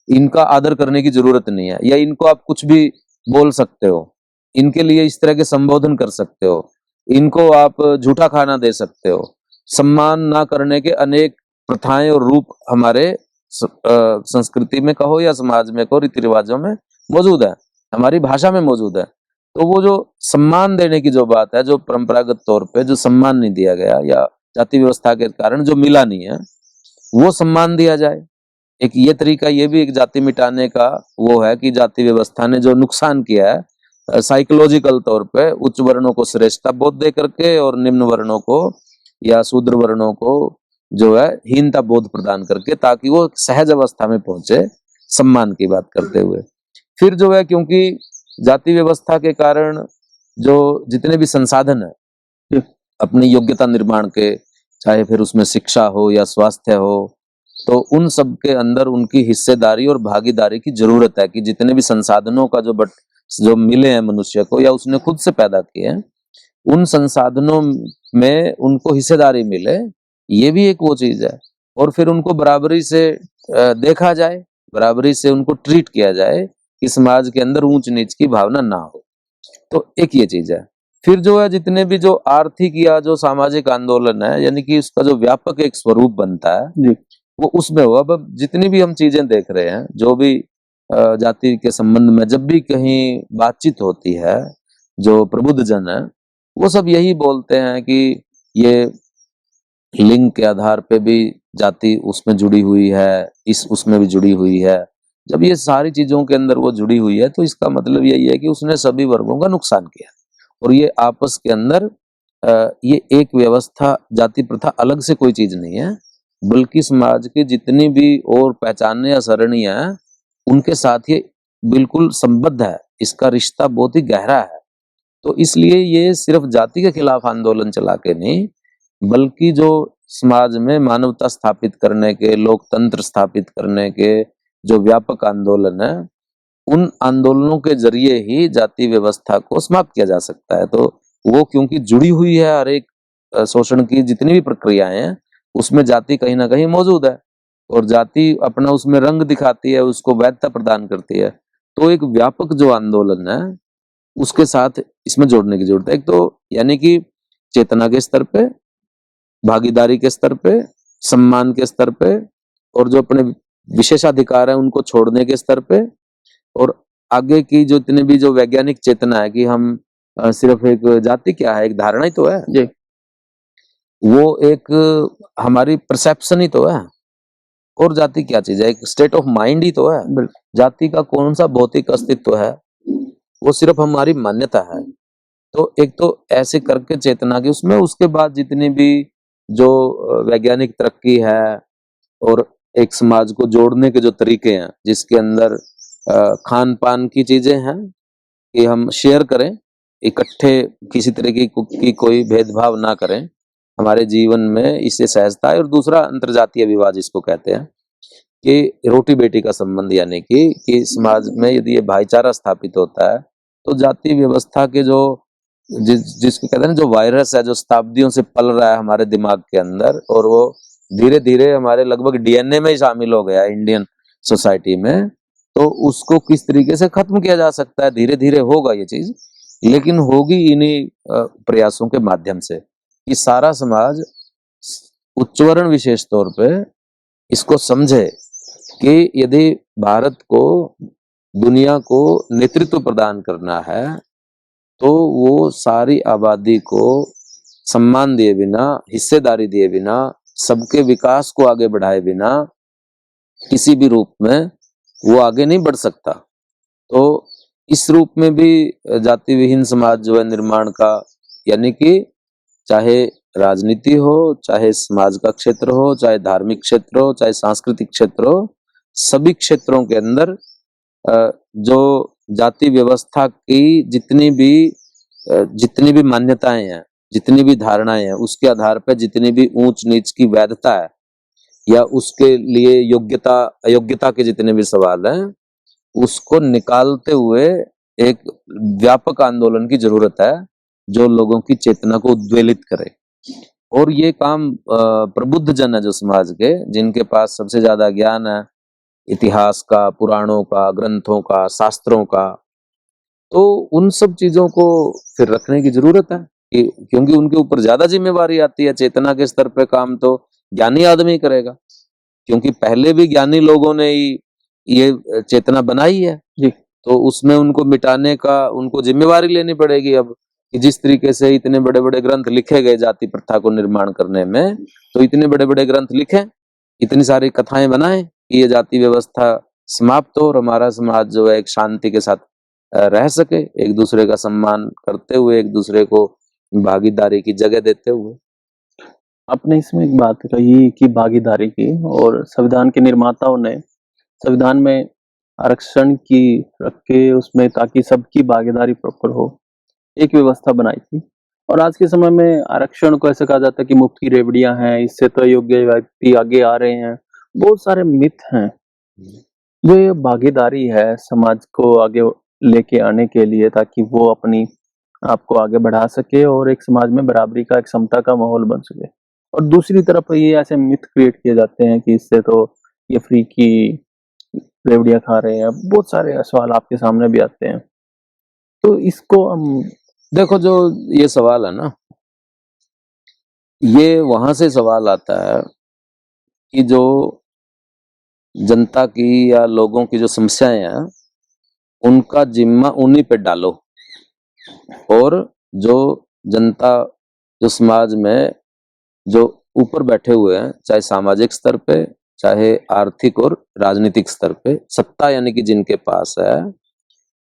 इनका आदर करने की जरूरत नहीं है, या इनको आप कुछ भी बोल सकते हो, इनके लिए इस तरह के संबोधन कर सकते हो, इनको आप झूठा खाना दे सकते हो। सम्मान ना करने के अनेक प्रथाएं और रूप हमारे संस्कृति में कहो या समाज में कहो, रीति रिवाजों में मौजूद है, हमारी भाषा में मौजूद है। तो वो जो सम्मान देने की जो बात है, जो परंपरागत तौर पे जो सम्मान नहीं दिया गया या जाति व्यवस्था के कारण जो मिला नहीं है, वो सम्मान दिया जाए। एक ये तरीका, ये भी एक जाति मिटाने का वो है कि जाति व्यवस्था ने जो नुकसान किया है साइकोलॉजिकल तौर पे, उच्च वर्णों को श्रेष्ठता बोध दे करके और निम्न वर्णों को या शूद्र वर्णों को जो है हीनता बोध प्रदान करके, ताकि वो सहज अवस्था में पहुंचे, सम्मान की बात करते हुए। फिर जो है, क्योंकि जाति व्यवस्था के कारण जो जितने भी संसाधन है अपनी योग्यता निर्माण के, चाहे फिर उसमें शिक्षा हो या स्वास्थ्य हो, तो उन सब के अंदर उनकी हिस्सेदारी और भागीदारी की जरूरत है कि जितने भी संसाधनों का जो मिले हैं मनुष्य को या उसने खुद से पैदा किए हैं, उन संसाधनों में उनको हिस्सेदारी मिले, ये भी एक वो चीज है। और फिर उनको बराबरी से देखा जाए, बराबरी से उनको ट्रीट किया जाए कि समाज के अंदर ऊंच नीच की भावना ना हो। तो एक ये चीज है। फिर जो है, जितने भी जो आर्थिक या जो सामाजिक आंदोलन है, यानी कि उसका जो व्यापक एक स्वरूप बनता है जी, वो उसमें हो। अब जितनी भी हम चीजें देख रहे हैं, जो भी जाति के संबंध में जब भी कहीं बातचीत होती है, जो प्रबुद्ध जन है वो सब यही बोलते हैं कि ये लिंग के आधार पे भी जाति उसमें जुड़ी हुई है, इस उसमें भी जुड़ी हुई है। जब ये सारी चीजों के अंदर वो जुड़ी हुई है तो इसका मतलब यही है कि उसने सभी वर्गों का नुकसान किया। और ये आपस के अंदर ये एक व्यवस्था, जाति प्रथा अलग से कोई चीज नहीं है, बल्कि समाज की जितनी भी और पहचाने या सरणियां हैं उनके साथ ये बिल्कुल संबद्ध है, इसका रिश्ता बहुत ही गहरा है। तो इसलिए ये सिर्फ जाति के खिलाफ आंदोलन चला के नहीं, बल्कि जो समाज में मानवता स्थापित करने के, लोकतंत्र स्थापित करने के जो व्यापक आंदोलन है, उन आंदोलनों के जरिए ही जाति व्यवस्था को समाप्त किया जा सकता है। तो वो क्योंकि जुड़ी हुई है, हर एक शोषण की जितनी भी प्रक्रियाएं हैं उसमें जाति कहीं ना कहीं मौजूद है, और जाति अपना उसमें रंग दिखाती है, उसको वैधता प्रदान करती है। तो एक व्यापक जो आंदोलन है उसके साथ इसमें जोड़ने की जरूरत है। एक तो यानी कि चेतना के स्तर पे, भागीदारी के स्तर पे, सम्मान के स्तर पे, और जो अपने विशेषाधिकार है उनको छोड़ने के स्तर पे, और आगे की जो इतने भी जो वैज्ञानिक चेतना है कि हम सिर्फ एक जाति क्या है, एक धारणा ही तो है जी, वो एक हमारी परसेप्शन ही तो है, और जाति क्या चीज है, एक स्टेट ऑफ माइंड ही तो है। बिल्कुल, जाति का कौन सा भौतिक अस्तित्व है, वो सिर्फ हमारी मान्यता है। तो एक तो ऐसे करके चेतना की उसमें, उसके बाद जितनी भी जो वैज्ञानिक तरक्की है और एक समाज को जोड़ने के जो तरीके हैं, जिसके अंदर खान पान की चीजें हैं कि हम शेयर करें, इकट्ठे किसी तरह की कोई भेदभाव ना करें हमारे जीवन में, इससे सहजता है। और दूसरा अंतरजातीय विवाह जिसको कहते हैं कि रोटी बेटी का संबंध, यानी कि समाज में यदि ये भाईचारा स्थापित होता है तो जाति व्यवस्था के जो जिसको कहते हैं ना, जो वायरस है जो शताब्दियों से पल रहा है हमारे दिमाग के अंदर, और वो धीरे धीरे हमारे लगभग डीएनए में ही शामिल हो गया है इंडियन सोसाइटी में, तो उसको किस तरीके से खत्म किया जा सकता है, धीरे धीरे होगा ये चीज, लेकिन होगी इन्हीं प्रयासों के माध्यम से कि सारा समाज उच्च वर्ण विशेष तौर पे इसको समझे कि यदि भारत को, दुनिया को नेतृत्व प्रदान करना है तो वो सारी आबादी को सम्मान दिए बिना, हिस्सेदारी दिए बिना, सबके विकास को आगे बढ़ाए बिना किसी भी रूप में वो आगे नहीं बढ़ सकता। तो इस रूप में भी जाति विहीन समाज जो है निर्माण का, यानी कि चाहे राजनीति हो, चाहे समाज का क्षेत्र हो, चाहे धार्मिक क्षेत्र हो, चाहे सांस्कृतिक क्षेत्र हो, सभी क्षेत्रों के अंदर जो जाति व्यवस्था की जितनी भी मान्यताएं हैं, जितनी भी धारणाएं हैं, उसके आधार पर जितनी भी ऊंच नीच की वैधता है, या उसके लिए योग्यता अयोग्यता के जितने भी सवाल हैं, उसको निकालते हुए एक व्यापक आंदोलन की जरूरत है जो लोगों की चेतना को उद्वेलित करे। और ये काम प्रबुद्ध जन है जो समाज के, जिनके पास सबसे ज्यादा ज्ञान है इतिहास का, पुराणों का, ग्रंथों का, शास्त्रों का, तो उन सब चीजों को फिर रखने की जरूरत है क्योंकि उनके ऊपर ज्यादा जिम्मेवारी आती है। चेतना के स्तर पे काम तो ज्ञानी आदमी करेगा, क्योंकि पहले भी ज्ञानी लोगों ने ही ये चेतना बनाई है जी। तो उसमें उनको मिटाने का उनको जिम्मेवारी लेनी पड़ेगी। अब कि जिस तरीके से इतने बड़े बड़े ग्रंथ लिखे गए जाति प्रथा को निर्माण करने में, तो इतने बड़े बड़े ग्रंथ लिखे, इतनी सारी कथाएं बनाए कि ये जाति व्यवस्था समाप्त हो और हमारा समाज जो है एक शांति के साथ रह सके, एक दूसरे का सम्मान करते हुए, एक दूसरे को भागीदारी की जगह देते हुए। आपने इसमें एक बात कही कि भागीदारी की, और संविधान के निर्माताओं ने संविधान में आरक्षण की रख के उसमें ताकि सबकी भागीदारी प्रॉपर हो, एक व्यवस्था बनाई थी। और आज के समय में आरक्षण को ऐसे कहा जाता है कि मुफ्त की रेवड़ियां हैं, इससे तो योग्य व्यक्ति आगे आ रहे हैं। बहुत सारे मिथ हैं। जो ये भागीदारी है समाज को आगे लेके आने के लिए ताकि वो अपनी आपको आगे बढ़ा सके और एक समाज में बराबरी का, एक समता का माहौल बन सके। और दूसरी तरफ ये ऐसे मिथ क्रिएट किए जाते हैं कि इससे तो ये फ्री की रेवड़ियां खा रहे हैं। बहुत सारे सवाल आपके सामने भी आते हैं, तो इसको हम देखो, जो ये सवाल है ना, ये वहां से सवाल आता है कि जो जनता की या लोगों की जो समस्याएं हैं उनका जिम्मा उन्हीं पे डालो, और जो जनता, जो समाज में जो ऊपर बैठे हुए हैं, चाहे सामाजिक स्तर पे, चाहे आर्थिक और राजनीतिक स्तर पे, सत्ता यानी कि जिनके पास है,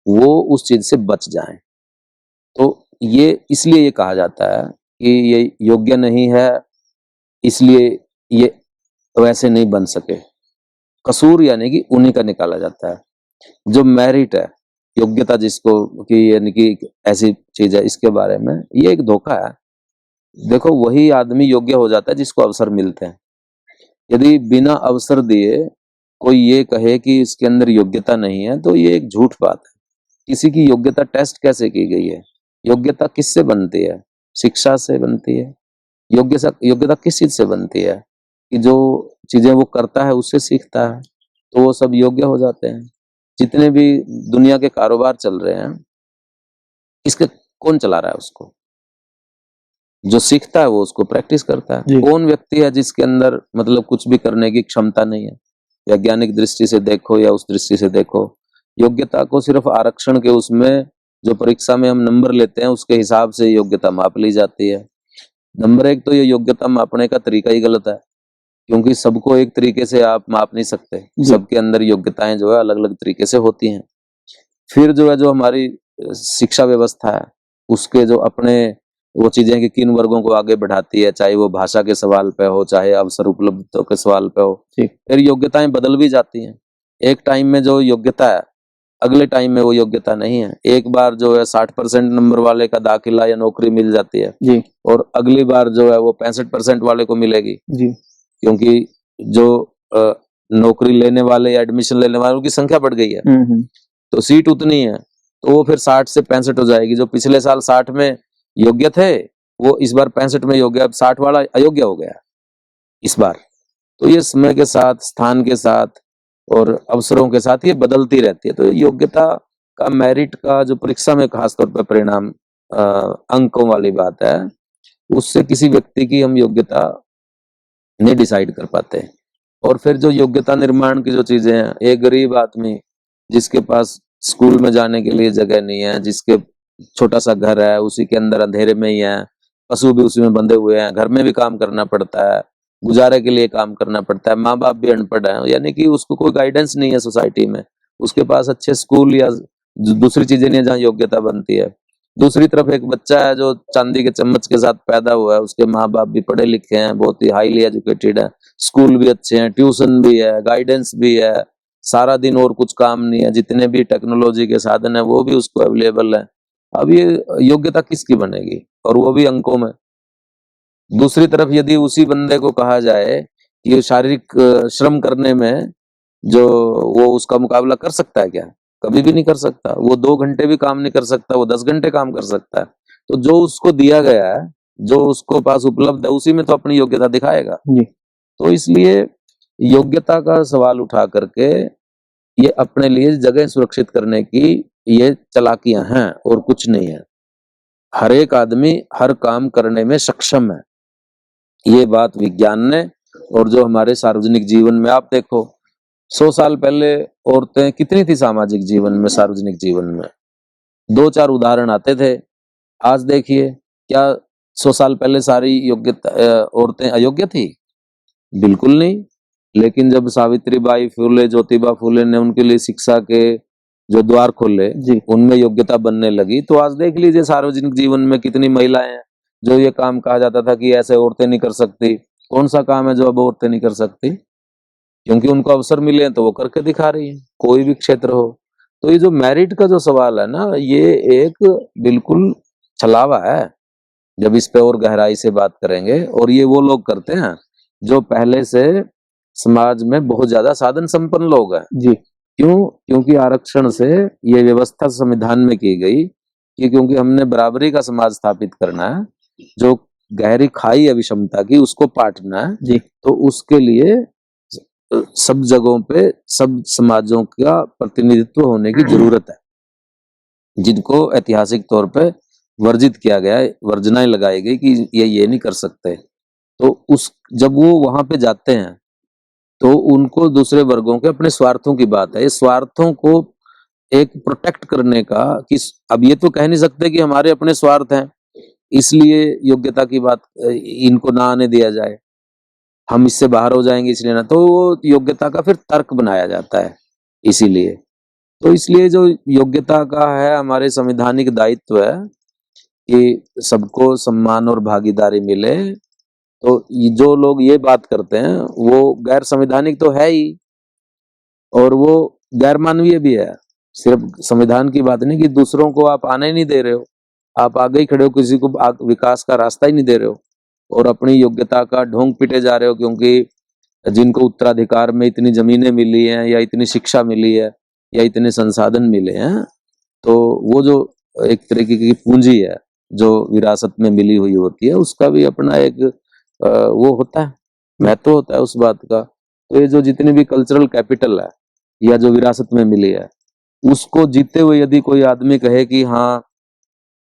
वो उस चीज से बच जाएं। तो ये इसलिए ये कहा जाता है कि ये योग्य नहीं है, इसलिए ये वैसे नहीं बन सके। कसूर यानी कि उन्हीं का निकाला जाता है। जो मेरिट है, योग्यता जिसको कि यानी कि ऐसी चीज है, इसके बारे में ये एक धोखा है। देखो, वही आदमी योग्य हो जाता है जिसको अवसर मिलते हैं। यदि बिना अवसर दिए कोई ये कहे कि इसके अंदर योग्यता नहीं है, तो ये एक झूठ बात है। किसी की योग्यता टेस्ट कैसे की गई है? योग्यता किससे बनती है? शिक्षा से बनती है। योग्यता किस चीज से बनती है? कि जो चीजें वो करता है उससे सीखता है, तो वो सब योग्य हो जाते हैं। जितने भी दुनिया के कारोबार चल रहे हैं, इसके कौन चला रहा है उसको? जो सीखता है वो उसको प्रैक्टिस करता है। जी। कौन व्यक्ति है जिसके अंदर मतलब कुछ भी करने की क्षमता नहीं है? वैज्ञानिक दृष्टि से देखो या उस दृष्टि से देखो, योग्यता को सिर्फ आरक्षण के उसमें जो परीक्षा में हम नंबर लेते हैं उसके हिसाब से योग्यता माप ली जाती है। नंबर एक तो ये योग्यता मापने का तरीका ही गलत है, क्योंकि सबको एक तरीके से आप माप नहीं सकते। सबके अंदर योग्यताएं जो है अलग अलग तरीके से होती हैं। फिर जो है, जो हमारी शिक्षा व्यवस्था है, उसके जो अपने वो चीजें कि किन वर्गों को आगे बढ़ाती है, चाहे वो भाषा के सवाल पे हो, चाहे अवसर उपलब्धता के सवाल पे हो, फिर योग्यताएं बदल भी जाती हैं। एक टाइम में जो योग्यता है, अगले टाइम में वो योग्यता नहीं है। एक बार जो है 60% नंबर वाले का दाखिला या नौकरी मिल जाती है जी। और अगली बार जो है वो 65% वाले को मिलेगी जी। क्योंकि जो नौकरी लेने वाले या एडमिशन लेने वालों की संख्या बढ़ गई है, तो सीट उतनी है, तो वो फिर 60 से 65 हो जाएगी। जो पिछले साल 60 में योग्य थे वो इस बार 65 में योग्य, अब 60 वाला अयोग्य हो गया इस बार। तो ये समय के साथ, स्थान के साथ और अवसरों के साथ ये बदलती रहती है। तो योग्यता का, मेरिट का जो परीक्षा में खासतौर पर परिणाम अंकों वाली बात है, उससे किसी व्यक्ति की हम योग्यता नहीं डिसाइड कर पाते। और फिर जो योग्यता निर्माण की जो चीजें हैं, एक गरीब आदमी जिसके पास स्कूल में जाने के लिए जगह नहीं है, जिसके छोटा सा घर है, उसी के अंदर अंधेरे में ही है, पशु भी उसी में बंधे हुए हैं, घर में भी काम करना पड़ता है, गुजारे के लिए काम करना पड़ता है, माँ बाप भी अनपढ़ है, यानी कि उसको कोई गाइडेंस नहीं है सोसाइटी में, उसके पास अच्छे स्कूल या दूसरी चीजें नहीं है जहाँ योग्यता बनती है। दूसरी तरफ एक बच्चा है जो चांदी के चम्मच के साथ पैदा हुआ है, उसके माँ बाप भी पढ़े लिखे हैं, बहुत ही हाईली एजुकेटेड है, स्कूल भी अच्छे हैं, ट्यूशन भी है, गाइडेंस भी है, सारा दिन और कुछ काम नहीं है, जितने भी टेक्नोलॉजी के साधन है वो भी उसको अवेलेबल है। अब ये योग्यता किसकी बनेगी? और वो भी अंकों में। दूसरी तरफ यदि उसी बंदे को कहा जाए कि शारीरिक श्रम करने में जो वो उसका मुकाबला कर सकता है क्या? कभी भी नहीं कर सकता। वो 2 घंटे भी काम नहीं कर सकता, वो 10 घंटे काम कर सकता है। तो जो उसको दिया गया है, जो उसको पास उपलब्ध है, उसी में तो अपनी योग्यता दिखाएगा। जी। तो इसलिए योग्यता का सवाल उठा करके ये अपने लिए जगह सुरक्षित करने की ये चालाकियां हैं और कुछ नहीं है। हर एक आदमी हर काम करने में सक्षम है। ये बात विज्ञान ने और जो हमारे सार्वजनिक जीवन में आप देखो, 100 साल पहले औरतें कितनी थी सामाजिक जीवन में, सार्वजनिक जीवन में? 2-4 उदाहरण आते थे। आज देखिए, क्या 100 साल पहले सारी औरतें अयोग्य थी? बिल्कुल नहीं। लेकिन जब सावित्रीबाई फुले, ज्योतिबा फुले ने उनके लिए शिक्षा के जो द्वार खोले, जी। उनमें योग्यता बनने लगी। तो आज देख लीजिए सार्वजनिक जीवन में कितनी महिलाएं हैं, जो ये काम कहा जाता था कि ऐसे औरतें नहीं कर सकती। कौन सा काम है जो अब औरतें नहीं कर सकती? क्योंकि उनको अवसर मिले हैं तो वो करके दिखा रही हैं, कोई भी क्षेत्र हो। तो ये जो मेरिट का जो सवाल है ना, ये एक बिल्कुल छलावा है। जब इस पे और गहराई से बात करेंगे, और ये वो लोग करते हैं जो पहले से समाज में बहुत ज्यादा साधन संपन्न लोग हैं। जी। क्यों? क्योंकि आरक्षण से ये व्यवस्था संविधान में की गई कि क्योंकि हमने बराबरी का समाज स्थापित करना है, जो गहरी खाई है विषमता की उसको पाटना है। जी। तो उसके लिए सब जगहों पे सब समाजों का प्रतिनिधित्व होने की जरूरत है, जिनको ऐतिहासिक तौर पे वर्जित किया गया है, वर्जनाएं लगाई गई कि ये नहीं कर सकते। तो उस जब वो वहां पे जाते हैं तो उनको दूसरे वर्गों के अपने स्वार्थों की बात है, इस स्वार्थों को एक प्रोटेक्ट करने का कि अब ये तो कह नहीं सकते कि हमारे अपने स्वार्थ हैं इसलिए योग्यता की बात इनको ना आने दिया जाए, हम इससे बाहर हो जाएंगे इसलिए ना, तो वो योग्यता का फिर तर्क बनाया जाता है। इसीलिए तो इसलिए जो योग्यता का है, हमारे संवैधानिक दायित्व है कि सबको सम्मान और भागीदारी मिले। तो जो लोग ये बात करते हैं वो गैर संवैधानिक तो है ही, और वो गैर मानवीय भी है। सिर्फ संविधान की बात नहीं कि दूसरों को आप आने नहीं दे रहे हो, आप आगे ही खड़े हो, किसी को विकास का रास्ता ही नहीं दे रहे हो, और अपनी योग्यता का ढोंग पीटे जा रहे हो। क्योंकि जिनको उत्तराधिकार में इतनी जमीनें मिली हैं या इतनी शिक्षा मिली है या इतने संसाधन मिले हैं, तो वो जो एक तरीके की पूंजी है जो विरासत में मिली हुई होती है, उसका भी अपना एक वो होता है, महत्व होता है उस बात का। तो ये जो जितनी भी कल्चरल कैपिटल है या जो विरासत में मिली है, उसको जीते हुए यदि कोई आदमी कहे कि हाँ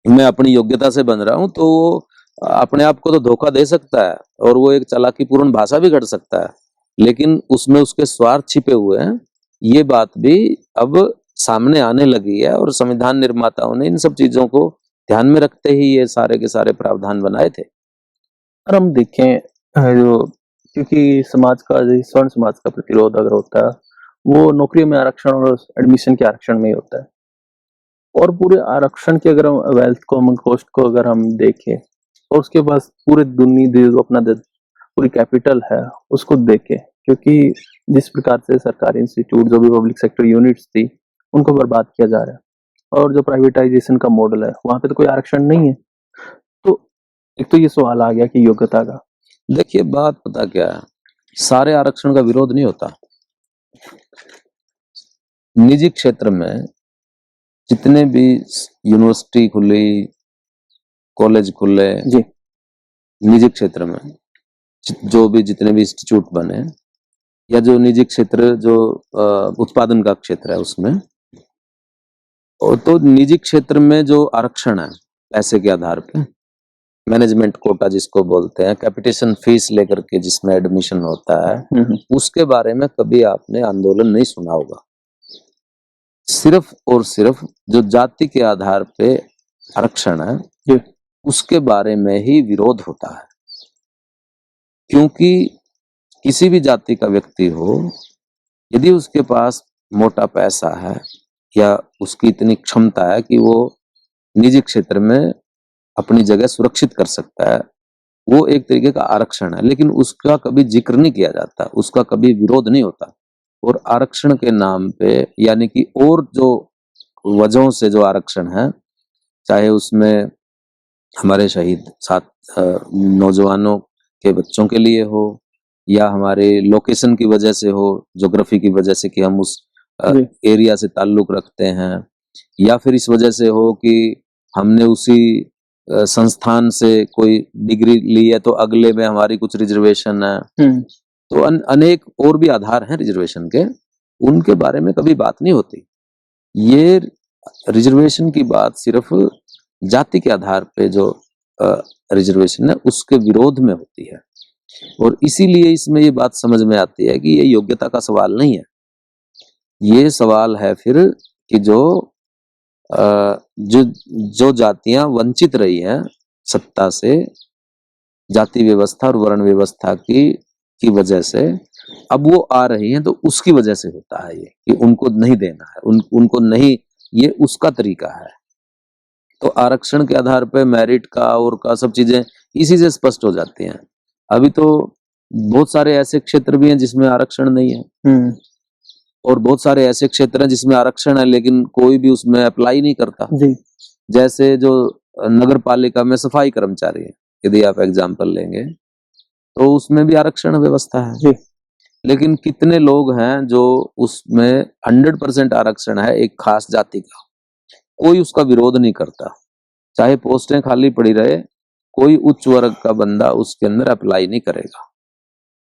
मैं अपनी योग्यता से बन रहा हूं, तो वो अपने आप को तो धोखा दे सकता है और वो एक चालाकीपूर्ण भाषा भी गढ़ सकता है, लेकिन उसमें उसके स्वार्थ छिपे हुए हैं। ये बात भी अब सामने आने लगी है, और संविधान निर्माताओं ने इन सब चीजों को ध्यान में रखते ही ये सारे के सारे प्रावधान बनाए थे। और हम देखें जो क्योंकि समाज का जो स्वर्ण समाज का प्रतिरोध अगर होता है वो नौकरी में आरक्षण और एडमिशन के आरक्षण में ही होता है। और पूरे आरक्षण के अगर हम वेल्थ कॉमन कोस्ट को अगर हम देखें और उसके पास पूरे दुनिया जो अपना पूरी कैपिटल है उसको देखें, क्योंकि जिस प्रकार से सरकारी इंस्टीट्यूट जो भी पब्लिक सेक्टर यूनिट्स थी उनको बर्बाद किया जा रहा है, और जो प्राइवेटाइजेशन का मॉडल है वहां पे तो कोई आरक्षण नहीं है। तो एक तो ये सवाल आ गया कि योग्यता का। देखिए बात पता क्या है, सारे आरक्षण का विरोध नहीं होता। निजी क्षेत्र में जितने भी यूनिवर्सिटी खुली, कॉलेज खुले, जी। निजी क्षेत्र में जो भी जितने भी इंस्टीट्यूट बने, या जो निजी क्षेत्र जो उत्पादन का क्षेत्र है उसमें, और तो निजी क्षेत्र में जो आरक्षण है पैसे के आधार पे, मैनेजमेंट कोटा जिसको बोलते हैं, कैपिटेशन फीस लेकर के जिसमें एडमिशन होता है, उसके बारे में कभी आपने आंदोलन नहीं सुना होगा। सिर्फ और सिर्फ जो जाति के आधार पे आरक्षण है उसके बारे में ही विरोध होता है। क्योंकि किसी भी जाति का व्यक्ति हो, यदि उसके पास मोटा पैसा है या उसकी इतनी क्षमता है कि वो निजी क्षेत्र में अपनी जगह सुरक्षित कर सकता है, वो एक तरीके का आरक्षण है, लेकिन उसका कभी जिक्र नहीं किया जाता, उसका कभी विरोध नहीं होता। और आरक्षण के नाम पे, यानी कि और जो वजहों से जो आरक्षण है, चाहे उसमें हमारे शहीद साथ नौजवानों के बच्चों के लिए हो, या हमारे लोकेशन की वजह से हो, ज्योग्राफी की वजह से कि हम उस जी। एरिया से ताल्लुक रखते हैं, या फिर इस वजह से हो कि हमने उसी संस्थान से कोई डिग्री ली है तो अगले में हमारी कुछ रिजर्वेशन है। तो अनेक और भी आधार हैं रिजर्वेशन के, उनके बारे में कभी बात नहीं होती। ये रिजर्वेशन की बात सिर्फ जाति के आधार पे जो रिजर्वेशन है उसके विरोध में होती है, और इसीलिए इसमें ये बात समझ में आती है कि ये योग्यता का सवाल नहीं है। ये सवाल है फिर कि जो जातियां वंचित रही हैं सत्ता से, जाति व्यवस्था और वर्ण व्यवस्था की वजह से अब वो आ रही हैं, तो उसकी वजह से होता है ये कि उनको नहीं देना है, उनको नहीं, ये उसका तरीका है। तो आरक्षण के आधार पे मेरिट का और का सब चीजें इसी से स्पष्ट हो जाती हैं। अभी तो बहुत सारे ऐसे क्षेत्र भी हैं जिसमें आरक्षण नहीं है, और बहुत सारे ऐसे क्षेत्र हैं जिसमें आरक्षण है लेकिन कोई भी उसमें अप्लाई नहीं करता। जी। जैसे जो नगर पालिका में सफाई कर्मचारी है, यदि आप एग्जाम्पल लेंगे तो उसमें भी आरक्षण व्यवस्था है जी। लेकिन कितने लोग हैं जो उसमें 100% आरक्षण है एक खास जाति का, कोई उसका विरोध नहीं करता, चाहे पोस्टें खाली पड़ी रहे, कोई उच्च वर्ग का बंदा उसके अंदर अप्लाई नहीं करेगा,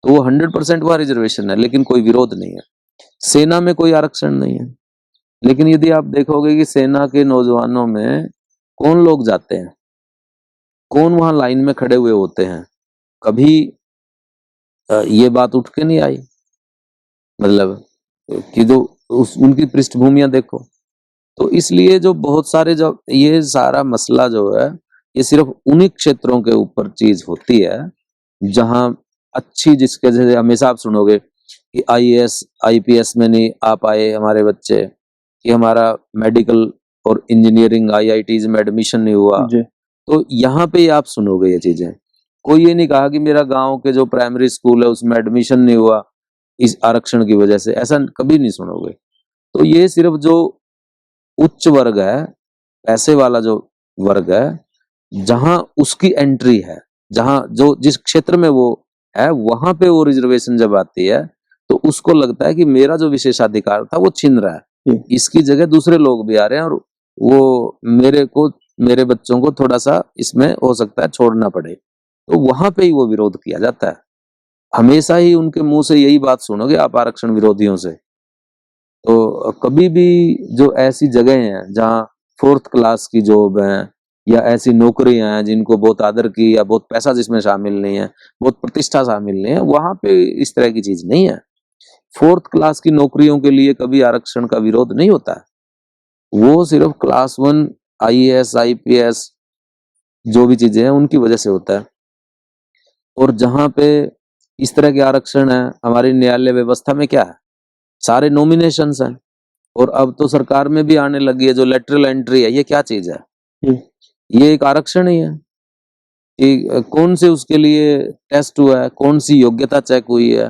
तो वो 100% वह रिजर्वेशन है लेकिन कोई विरोध नहीं है। सेना में कोई आरक्षण नहीं है, लेकिन यदि आप देखोगे कि सेना के नौजवानों में कौन लोग जाते हैं, कौन वहां लाइन में खड़े हुए होते हैं, कभी ये बात उठ के नहीं आई, मतलब कि जो उनकी पृष्ठभूमियां देखो। तो इसलिए जो बहुत सारे जो ये सारा मसला जो है ये सिर्फ उन्हीं क्षेत्रों के ऊपर चीज होती है जहां अच्छी, जिसके जैसे हमेशा आप सुनोगे कि आईएएस आईपीएस में नहीं आ पाए हमारे बच्चे, कि हमारा मेडिकल और इंजीनियरिंग आईआईटीज में एडमिशन नहीं हुआ, जी। तो यहाँ पे आप सुनोगे ये चीजें। कोई ये नहीं कहा कि मेरा गांव के जो प्राइमरी स्कूल है उसमें एडमिशन नहीं हुआ इस आरक्षण की वजह से, ऐसा कभी नहीं सुनोगे। तो ये सिर्फ जो उच्च वर्ग है, पैसे वाला जो वर्ग है, जहां उसकी एंट्री है, जहां जो जिस क्षेत्र में वो है वहां पे वो रिजर्वेशन जब आती है तो उसको लगता है कि मेरा जो विशेषाधिकार था वो छिन रहा है, इसकी जगह दूसरे लोग भी आ रहे हैं और वो मेरे बच्चों को थोड़ा सा इसमें हो सकता है छोड़ना पड़े, तो वहां पे ही वो विरोध किया जाता है। हमेशा ही उनके मुंह से यही बात सुनोगे आप आरक्षण विरोधियों से। तो कभी भी जो ऐसी जगह हैं जहाँ 4th क्लास की जॉब है या ऐसी नौकरियां हैं जिनको बहुत आदर की या बहुत पैसा जिसमें शामिल नहीं है, बहुत प्रतिष्ठा शामिल नहीं है, वहां पे इस तरह की चीज नहीं है। 4th क्लास की नौकरियों के लिए कभी आरक्षण का विरोध नहीं होता है, वो सिर्फ क्लास 1 आईएएस आईपीएस जो भी चीजें हैं उनकी वजह से होता है। और जहां पे इस तरह के आरक्षण है, हमारी न्यायालय व्यवस्था में क्या है, सारे नॉमिनेशंस हैं, और अब तो सरकार में भी आने लगी है जो लेटरल एंट्री है, ये क्या चीज है, ये एक आरक्षण ही है कि कौन से उसके लिए टेस्ट हुआ है, कौन सी योग्यता चेक हुई है,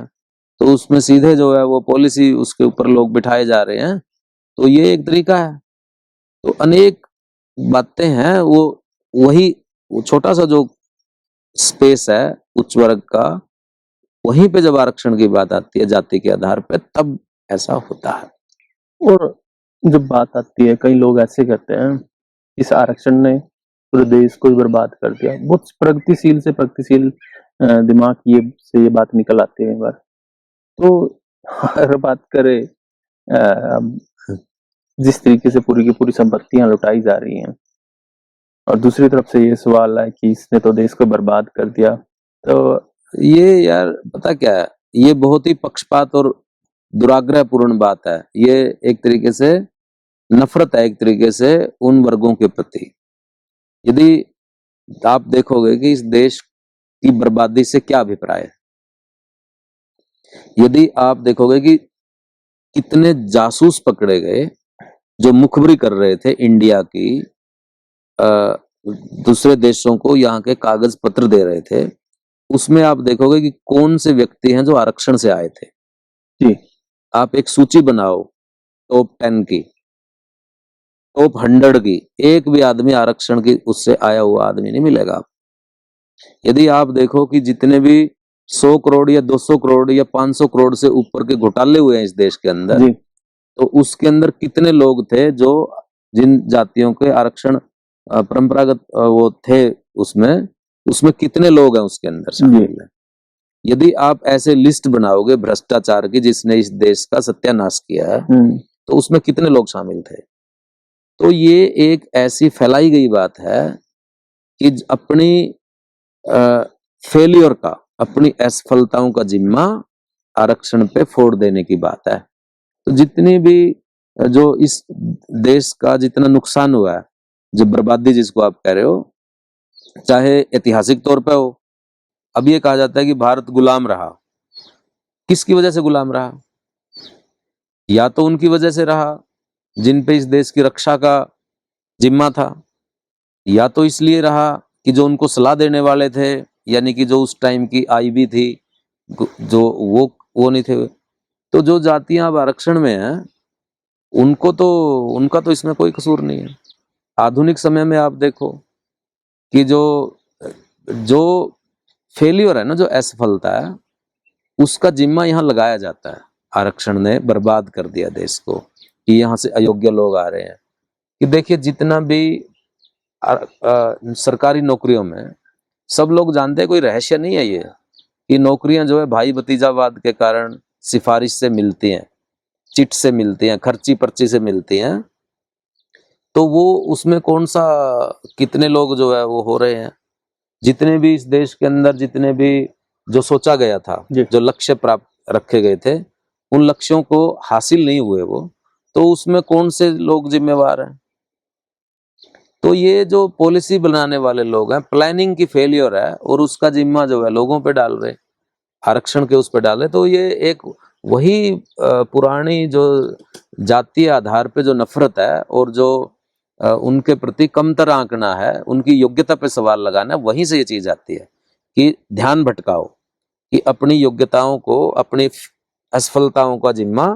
तो उसमें सीधे जो है वो पॉलिसी उसके ऊपर लोग बिठाए जा रहे हैं, तो ये एक तरीका है। तो अनेक बातें हैं, वही वो छोटा सा जो स्पेस है उच्च वर्ग का, वहीं पे जब आरक्षण की बात आती है जाति के आधार पे तब ऐसा होता है। और जब बात आती है, कई लोग ऐसे कहते हैं इस आरक्षण ने पूरे देश को ही बर्बाद कर दिया। बहुत प्रगतिशील दिमाग ये बात निकल आती है एक बार। तो अगर बात करें जिस तरीके से पूरी की पूरी संपत्तियां लुटाई जा रही हैं और दूसरी तरफ से ये सवाल है कि इसने तो देश को बर्बाद कर दिया, तो ये यार पता क्या है, ये बहुत ही पक्षपात और दुराग्रहपूर्ण बात है। ये एक तरीके से नफरत है एक तरीके से उन वर्गों के प्रति। यदि आप देखोगे कि इस देश की बर्बादी से क्या अभिप्राय है, यदि आप देखोगे कि कितने जासूस पकड़े गए जो मुखबरी कर रहे थे इंडिया की, दूसरे देशों को यहाँ के कागज पत्र दे रहे थे, उसमें आप देखोगे कि कौन से व्यक्ति हैं जो आरक्षण से आए थे। जी। आप एक सूची बनाओ टॉप 10 की, टॉप 100 की, एक भी आदमी आरक्षण की उससे आया हुआ आदमी नहीं मिलेगा। यदि आप देखो कि जितने भी 100 करोड़ या 200 करोड़ या 500 करोड़ से ऊपर के घोटाले हुए हैं इस देश के अंदर, जी तो उसके अंदर कितने लोग थे जो जिन जातियों के आरक्षण परंपरागत वो थे, उसमें उसमें कितने लोग हैं उसके अंदर शामिल है। यदि आप ऐसे लिस्ट बनाओगे भ्रष्टाचार की जिसने इस देश का सत्यानाश किया है, तो उसमें कितने लोग शामिल थे। तो ये एक ऐसी फैलाई गई बात है कि अपनी फेलियर का, अपनी असफलताओं का जिम्मा आरक्षण पे फोड़ देने की बात है। तो जितनी भी जो इस देश का जितना नुकसान हुआ है, जो बर्बादी जिसको आप कह रहे हो, चाहे ऐतिहासिक तौर पे हो, अब ये कहा जाता है कि भारत गुलाम रहा। किसकी वजह से गुलाम रहा? या तो उनकी वजह से रहा जिन पे इस देश की रक्षा का जिम्मा था, या तो इसलिए रहा कि जो उनको सलाह देने वाले थे, यानी कि जो उस टाइम की आईबी थी, जो वो नहीं थे। तो जो जातियां अब आरक्षण में हैं, उनका तो इसमें कोई कसूर नहीं है। आधुनिक समय में आप देखो कि जो फेलियर है ना, जो असफलता है, उसका जिम्मा यहाँ लगाया जाता है। आरक्षण ने बर्बाद कर दिया देश को कि यहाँ से अयोग्य लोग आ रहे हैं। कि देखिए जितना भी सरकारी नौकरियों में सब लोग जानते हैं, कोई रहस्य नहीं है ये कि नौकरियां जो है भाई भतीजावाद के कारण सिफारिश से मिलती हैं, चिट से मिलती हैं, खर्ची पर्ची से मिलती हैं। तो वो उसमें कौन सा कितने लोग जो है वो हो रहे हैं। जितने भी इस देश के अंदर जितने भी जो सोचा गया था, जो लक्ष्य प्राप्त रखे गए थे, उन लक्ष्यों को हासिल नहीं हुए वो, तो उसमें कौन से लोग जिम्मेवार हैं? तो ये जो पॉलिसी बनाने वाले लोग हैं, प्लानिंग की फेलियर है और उसका जिम्मा जो है लोगों पे डाल रहे, आरक्षण के उस पे डाले। तो ये एक वही पुरानी जो जातीय आधार पे जो नफरत है और जो उनके प्रति कमतर आंकना है, उनकी योग्यता पे सवाल लगाना, वहीं से ये चीज आती है कि ध्यान भटकाओ, कि अपनी योग्यताओं को, अपनी असफलताओं का जिम्मा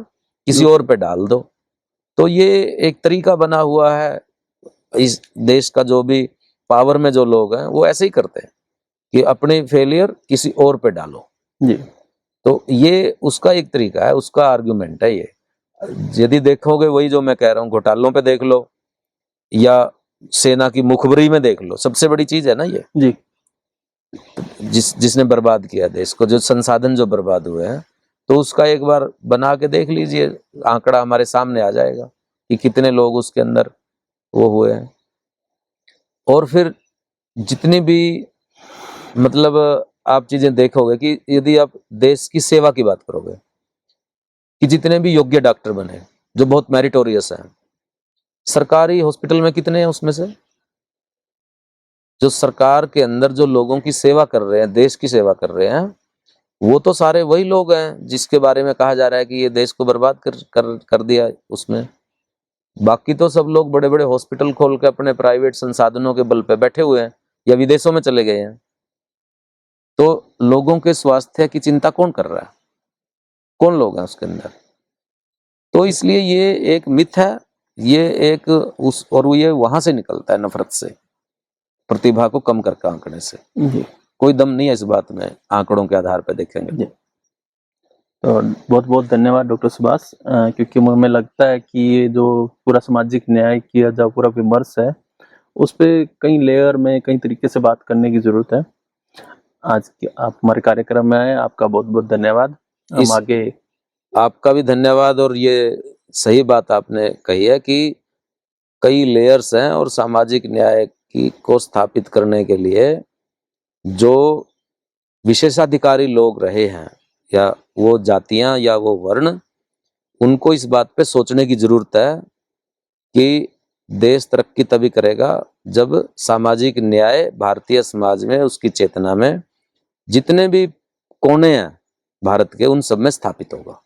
किसी और पे डाल दो। तो ये एक तरीका बना हुआ है इस देश का। जो भी पावर में जो लोग हैं वो ऐसे ही करते हैं कि अपने फेलियर किसी और पे डालो जी। तो ये उसका एक तरीका है, उसका आर्गुमेंट है ये। यदि देखोगे वही जो मैं कह रहा हूँ, घोटालों पे देख लो या सेना की मुखबरी में देख लो, सबसे बड़ी चीज है ना ये जी। जिसने बर्बाद किया देश को, जो संसाधन जो बर्बाद हुए हैं, तो उसका एक बार बना के देख लीजिए, आंकड़ा हमारे सामने आ जाएगा कि कितने लोग उसके अंदर वो हुए हैं। और फिर जितनी भी मतलब आप चीजें देखोगे कि यदि आप देश की सेवा की बात करोगे कि जितने भी योग्य डॉक्टर बने जो बहुत मेरिटोरियस हैं, सरकारी हॉस्पिटल में कितने हैं उसमें से जो सरकार के अंदर जो लोगों की सेवा कर रहे हैं, देश की सेवा कर रहे हैं, वो तो सारे वही लोग हैं जिसके बारे में कहा जा रहा है कि ये देश को बर्बाद कर दिया उसमें। बाकी तो सब लोग बड़े बड़े हॉस्पिटल खोल के अपने प्राइवेट संसाधनों के बल पे बैठे हुए हैं या विदेशों में चले गए हैं। तो लोगों के स्वास्थ्य की चिंता कौन कर रहा है? कौन लोग हैं उसके अंदर? तो इसलिए ये एक मिथ है, ये एक उस और ये वहां से निकलता है, नफरत से, प्रतिभा को कम करके आंकड़े से। कोई दम नहीं है इस बात में, आंकड़ों के आधार पर देखेंगे। तो बहुत बहुत धन्यवाद डॉक्टर सुभाष, क्योंकि मुझे लगता है कि ये जो पूरा सामाजिक न्याय किया जो पूरा विमर्श है, उस पे कई लेयर में कई तरीके से बात करने की जरूरत है। आज आप हमारे कार्यक्रम में आए, आपका बहुत बहुत धन्यवाद। हम आगे आपका भी धन्यवाद। और ये सही बात आपने कही है कि कई लेयर्स हैं और सामाजिक न्याय को स्थापित करने के लिए जो विशेषाधिकारी लोग रहे हैं, या वो जातियां या वो वर्ण, उनको इस बात पे सोचने की जरूरत है कि देश तरक्की तभी करेगा जब सामाजिक न्याय भारतीय समाज में, उसकी चेतना में जितने भी कोने हैं भारत के, उन सब में स्थापित होगा।